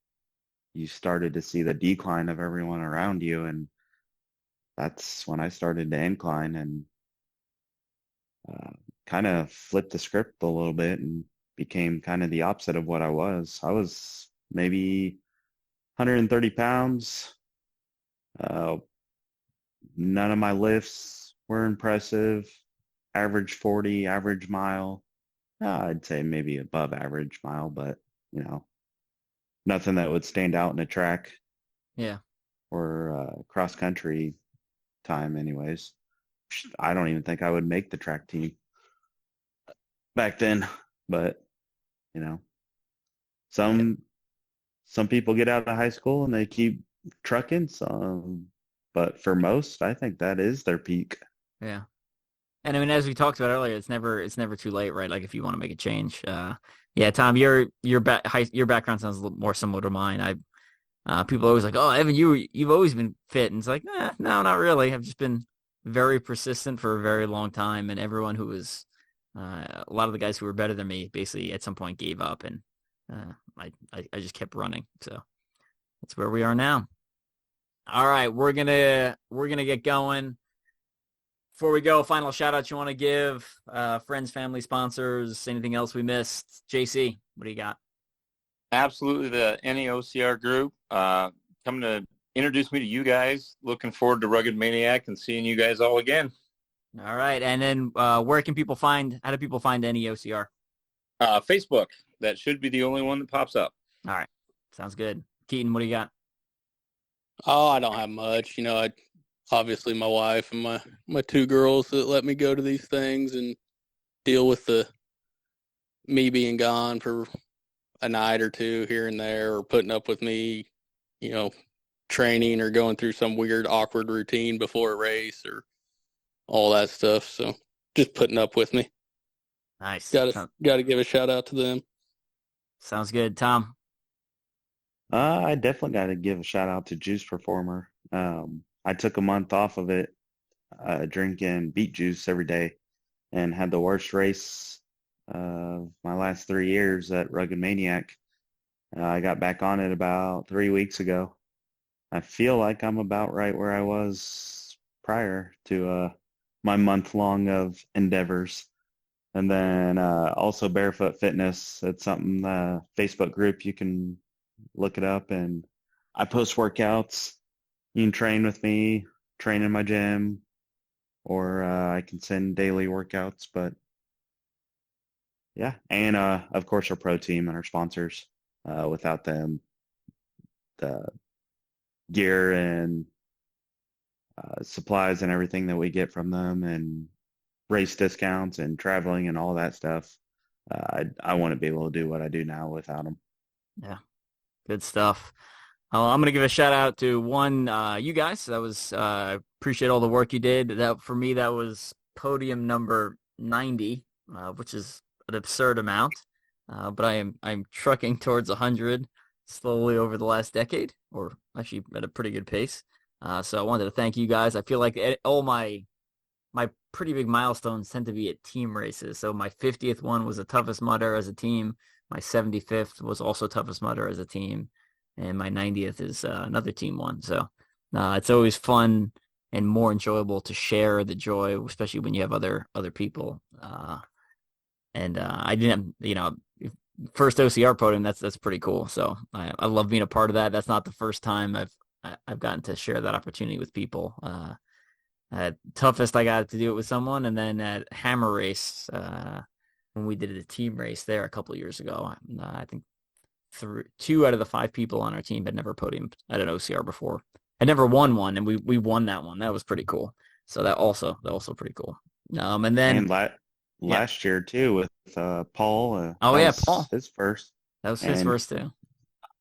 you started to see the decline of everyone around you. And that's when I started to incline and kind of flipped the script a little bit and became kind of the opposite of what I was. I was maybe 130 pounds. None of my lifts were impressive. Average 40, average mile. I'd say maybe above average mile, but nothing that would stand out in a track. Yeah. Or cross country time anyways. I don't even think I would make the track team back then, but some people get out of high school and they keep trucking, but for most, I think that is their peak. Yeah. And I mean, as we talked about earlier, it's never too late, right? Like if you want to make a change. Yeah, Tom, your background sounds a little more similar to mine. People are always like, "Oh, Evan, you've always been fit," and it's like, no, not really. I've just been very persistent for a very long time, and everyone who was a lot of the guys who were better than me basically at some point gave up, and I just kept running. So that's where we are now. All right, we're gonna get going. Before we go, final shout out you want to give, friends, family, sponsors, anything else we missed? JC, what do you got? Absolutely, the NEOCR group coming to introduce me to you guys. Looking forward to Rugged Maniac and seeing you guys all again. All right, and then how do people find NEOCR? Facebook. That should be the only one that pops up. All right, sounds good. Keatin, what do you got? Oh, I don't have much. Obviously my wife and my two girls that let me go to these things and deal with me being gone for a night or two here and there, or putting up with me, training or going through some weird, awkward routine before a race or all that stuff. So just putting up with me. Nice. Got to give a shout out to them. Sounds good. Tom? I definitely got to give a shout out to Juice Performer. I took a month off of it, drinking beet juice every day, and had the worst race of my last 3 years at Rugged Maniac. I got back on it about 3 weeks ago. I feel like I'm about right where I was prior to my month-long of endeavors. And then also Barefoot Fitness. It's something, Facebook group, you can look it up, and I post workouts. You can train with me, train in my gym, or I can send daily workouts. But yeah, and of course our pro team and our sponsors. Without them, the gear and supplies and everything that we get from them, and race discounts and traveling and all that stuff, I wouldn't be able to do what I do now without them. Yeah, good stuff. I'm going to give a shout out to you guys. That was appreciate all the work you did. That for me, that was podium number 90, which is an absurd amount. But I'm trucking towards 100 slowly over the last decade, or actually at a pretty good pace. So I wanted to thank you guys. I feel like all my pretty big milestones tend to be at team races. So my 50th one was the toughest mudder as a team. My 75th was also toughest mudder as a team. And my 90th is another team one. So it's always fun and more enjoyable to share the joy, especially when you have other people. I didn't, first OCR podium. That's pretty cool. So I love being a part of that. That's not the first time I've gotten to share that opportunity with people. At toughest, I got to do it with someone, and then at Hammer Race, when we did a team race there a couple of years ago, I think 2 out of the 5 people on our team had never podiumed at an OCR before. I never won one, and we won that one. That was pretty cool. So that also pretty cool. And then last year too with Paul. Paul, his first. That was his first too.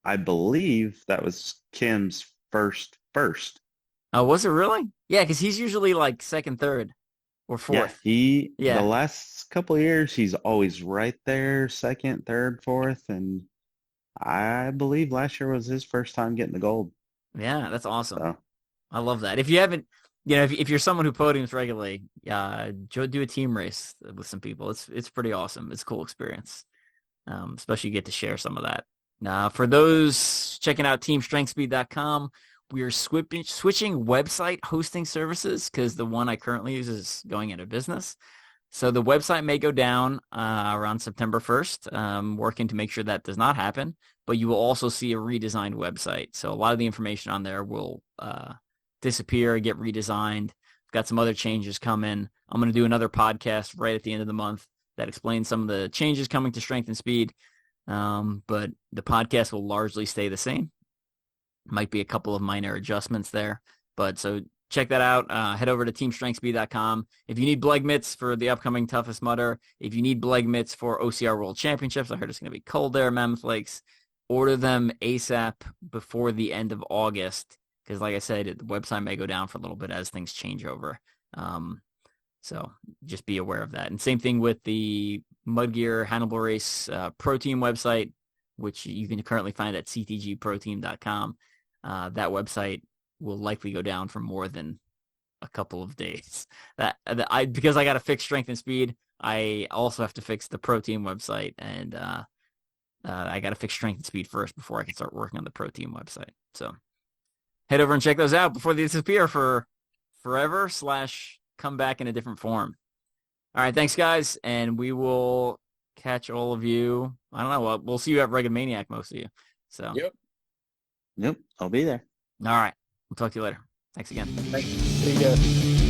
I believe that was Kim's first. Oh, was it really? Yeah, because he's usually like second, third, or fourth. The last couple of years he's always right there, second, third, fourth, and I believe last year was his first time getting the gold. Yeah, that's awesome. So. I love that. If you haven't, if you're someone who podiums regularly, do a team race with some people. It's pretty awesome. It's a cool experience, especially you get to share some of that. For those checking out teamstrengthspeed.com, we are switching website hosting services because the one I currently use is going out of business. So the website may go down around September 1st. Working to make sure that does not happen, but you will also see a redesigned website. So a lot of the information on there will disappear, get redesigned. Got some other changes coming. I'm going to do another podcast right at the end of the month that explains some of the changes coming to Strength and Speed. But the podcast will largely stay the same. Might be a couple of minor adjustments there, but so check that out. Head over to teamstrengthspeed.com. If you need Bleg mitts for the upcoming Toughest Mudder, if you need Bleg mitts for OCR World Championships, I heard it's going to be cold there, Mammoth Lakes, order them ASAP before the end of August, because like I said, the website may go down for a little bit as things change over. So just be aware of that. And same thing with the MudGear-Hannibal Race Pro Team website, which you can currently find at ctgproteam.com. That website will likely go down for more than a couple of days. Because I got to fix Strength and Speed, I also have to fix the Pro Team website, and I got to fix Strength and Speed first before I can start working on the Pro Team website. So head over and check those out before they disappear for forever / come back in a different form. All right, thanks, guys, and we will catch all of you. I don't know. We'll see you at Rugged Maniac, most of you. So. Yep, I'll be there. All right. We'll talk to you later. Thanks again. Thanks. See you guys.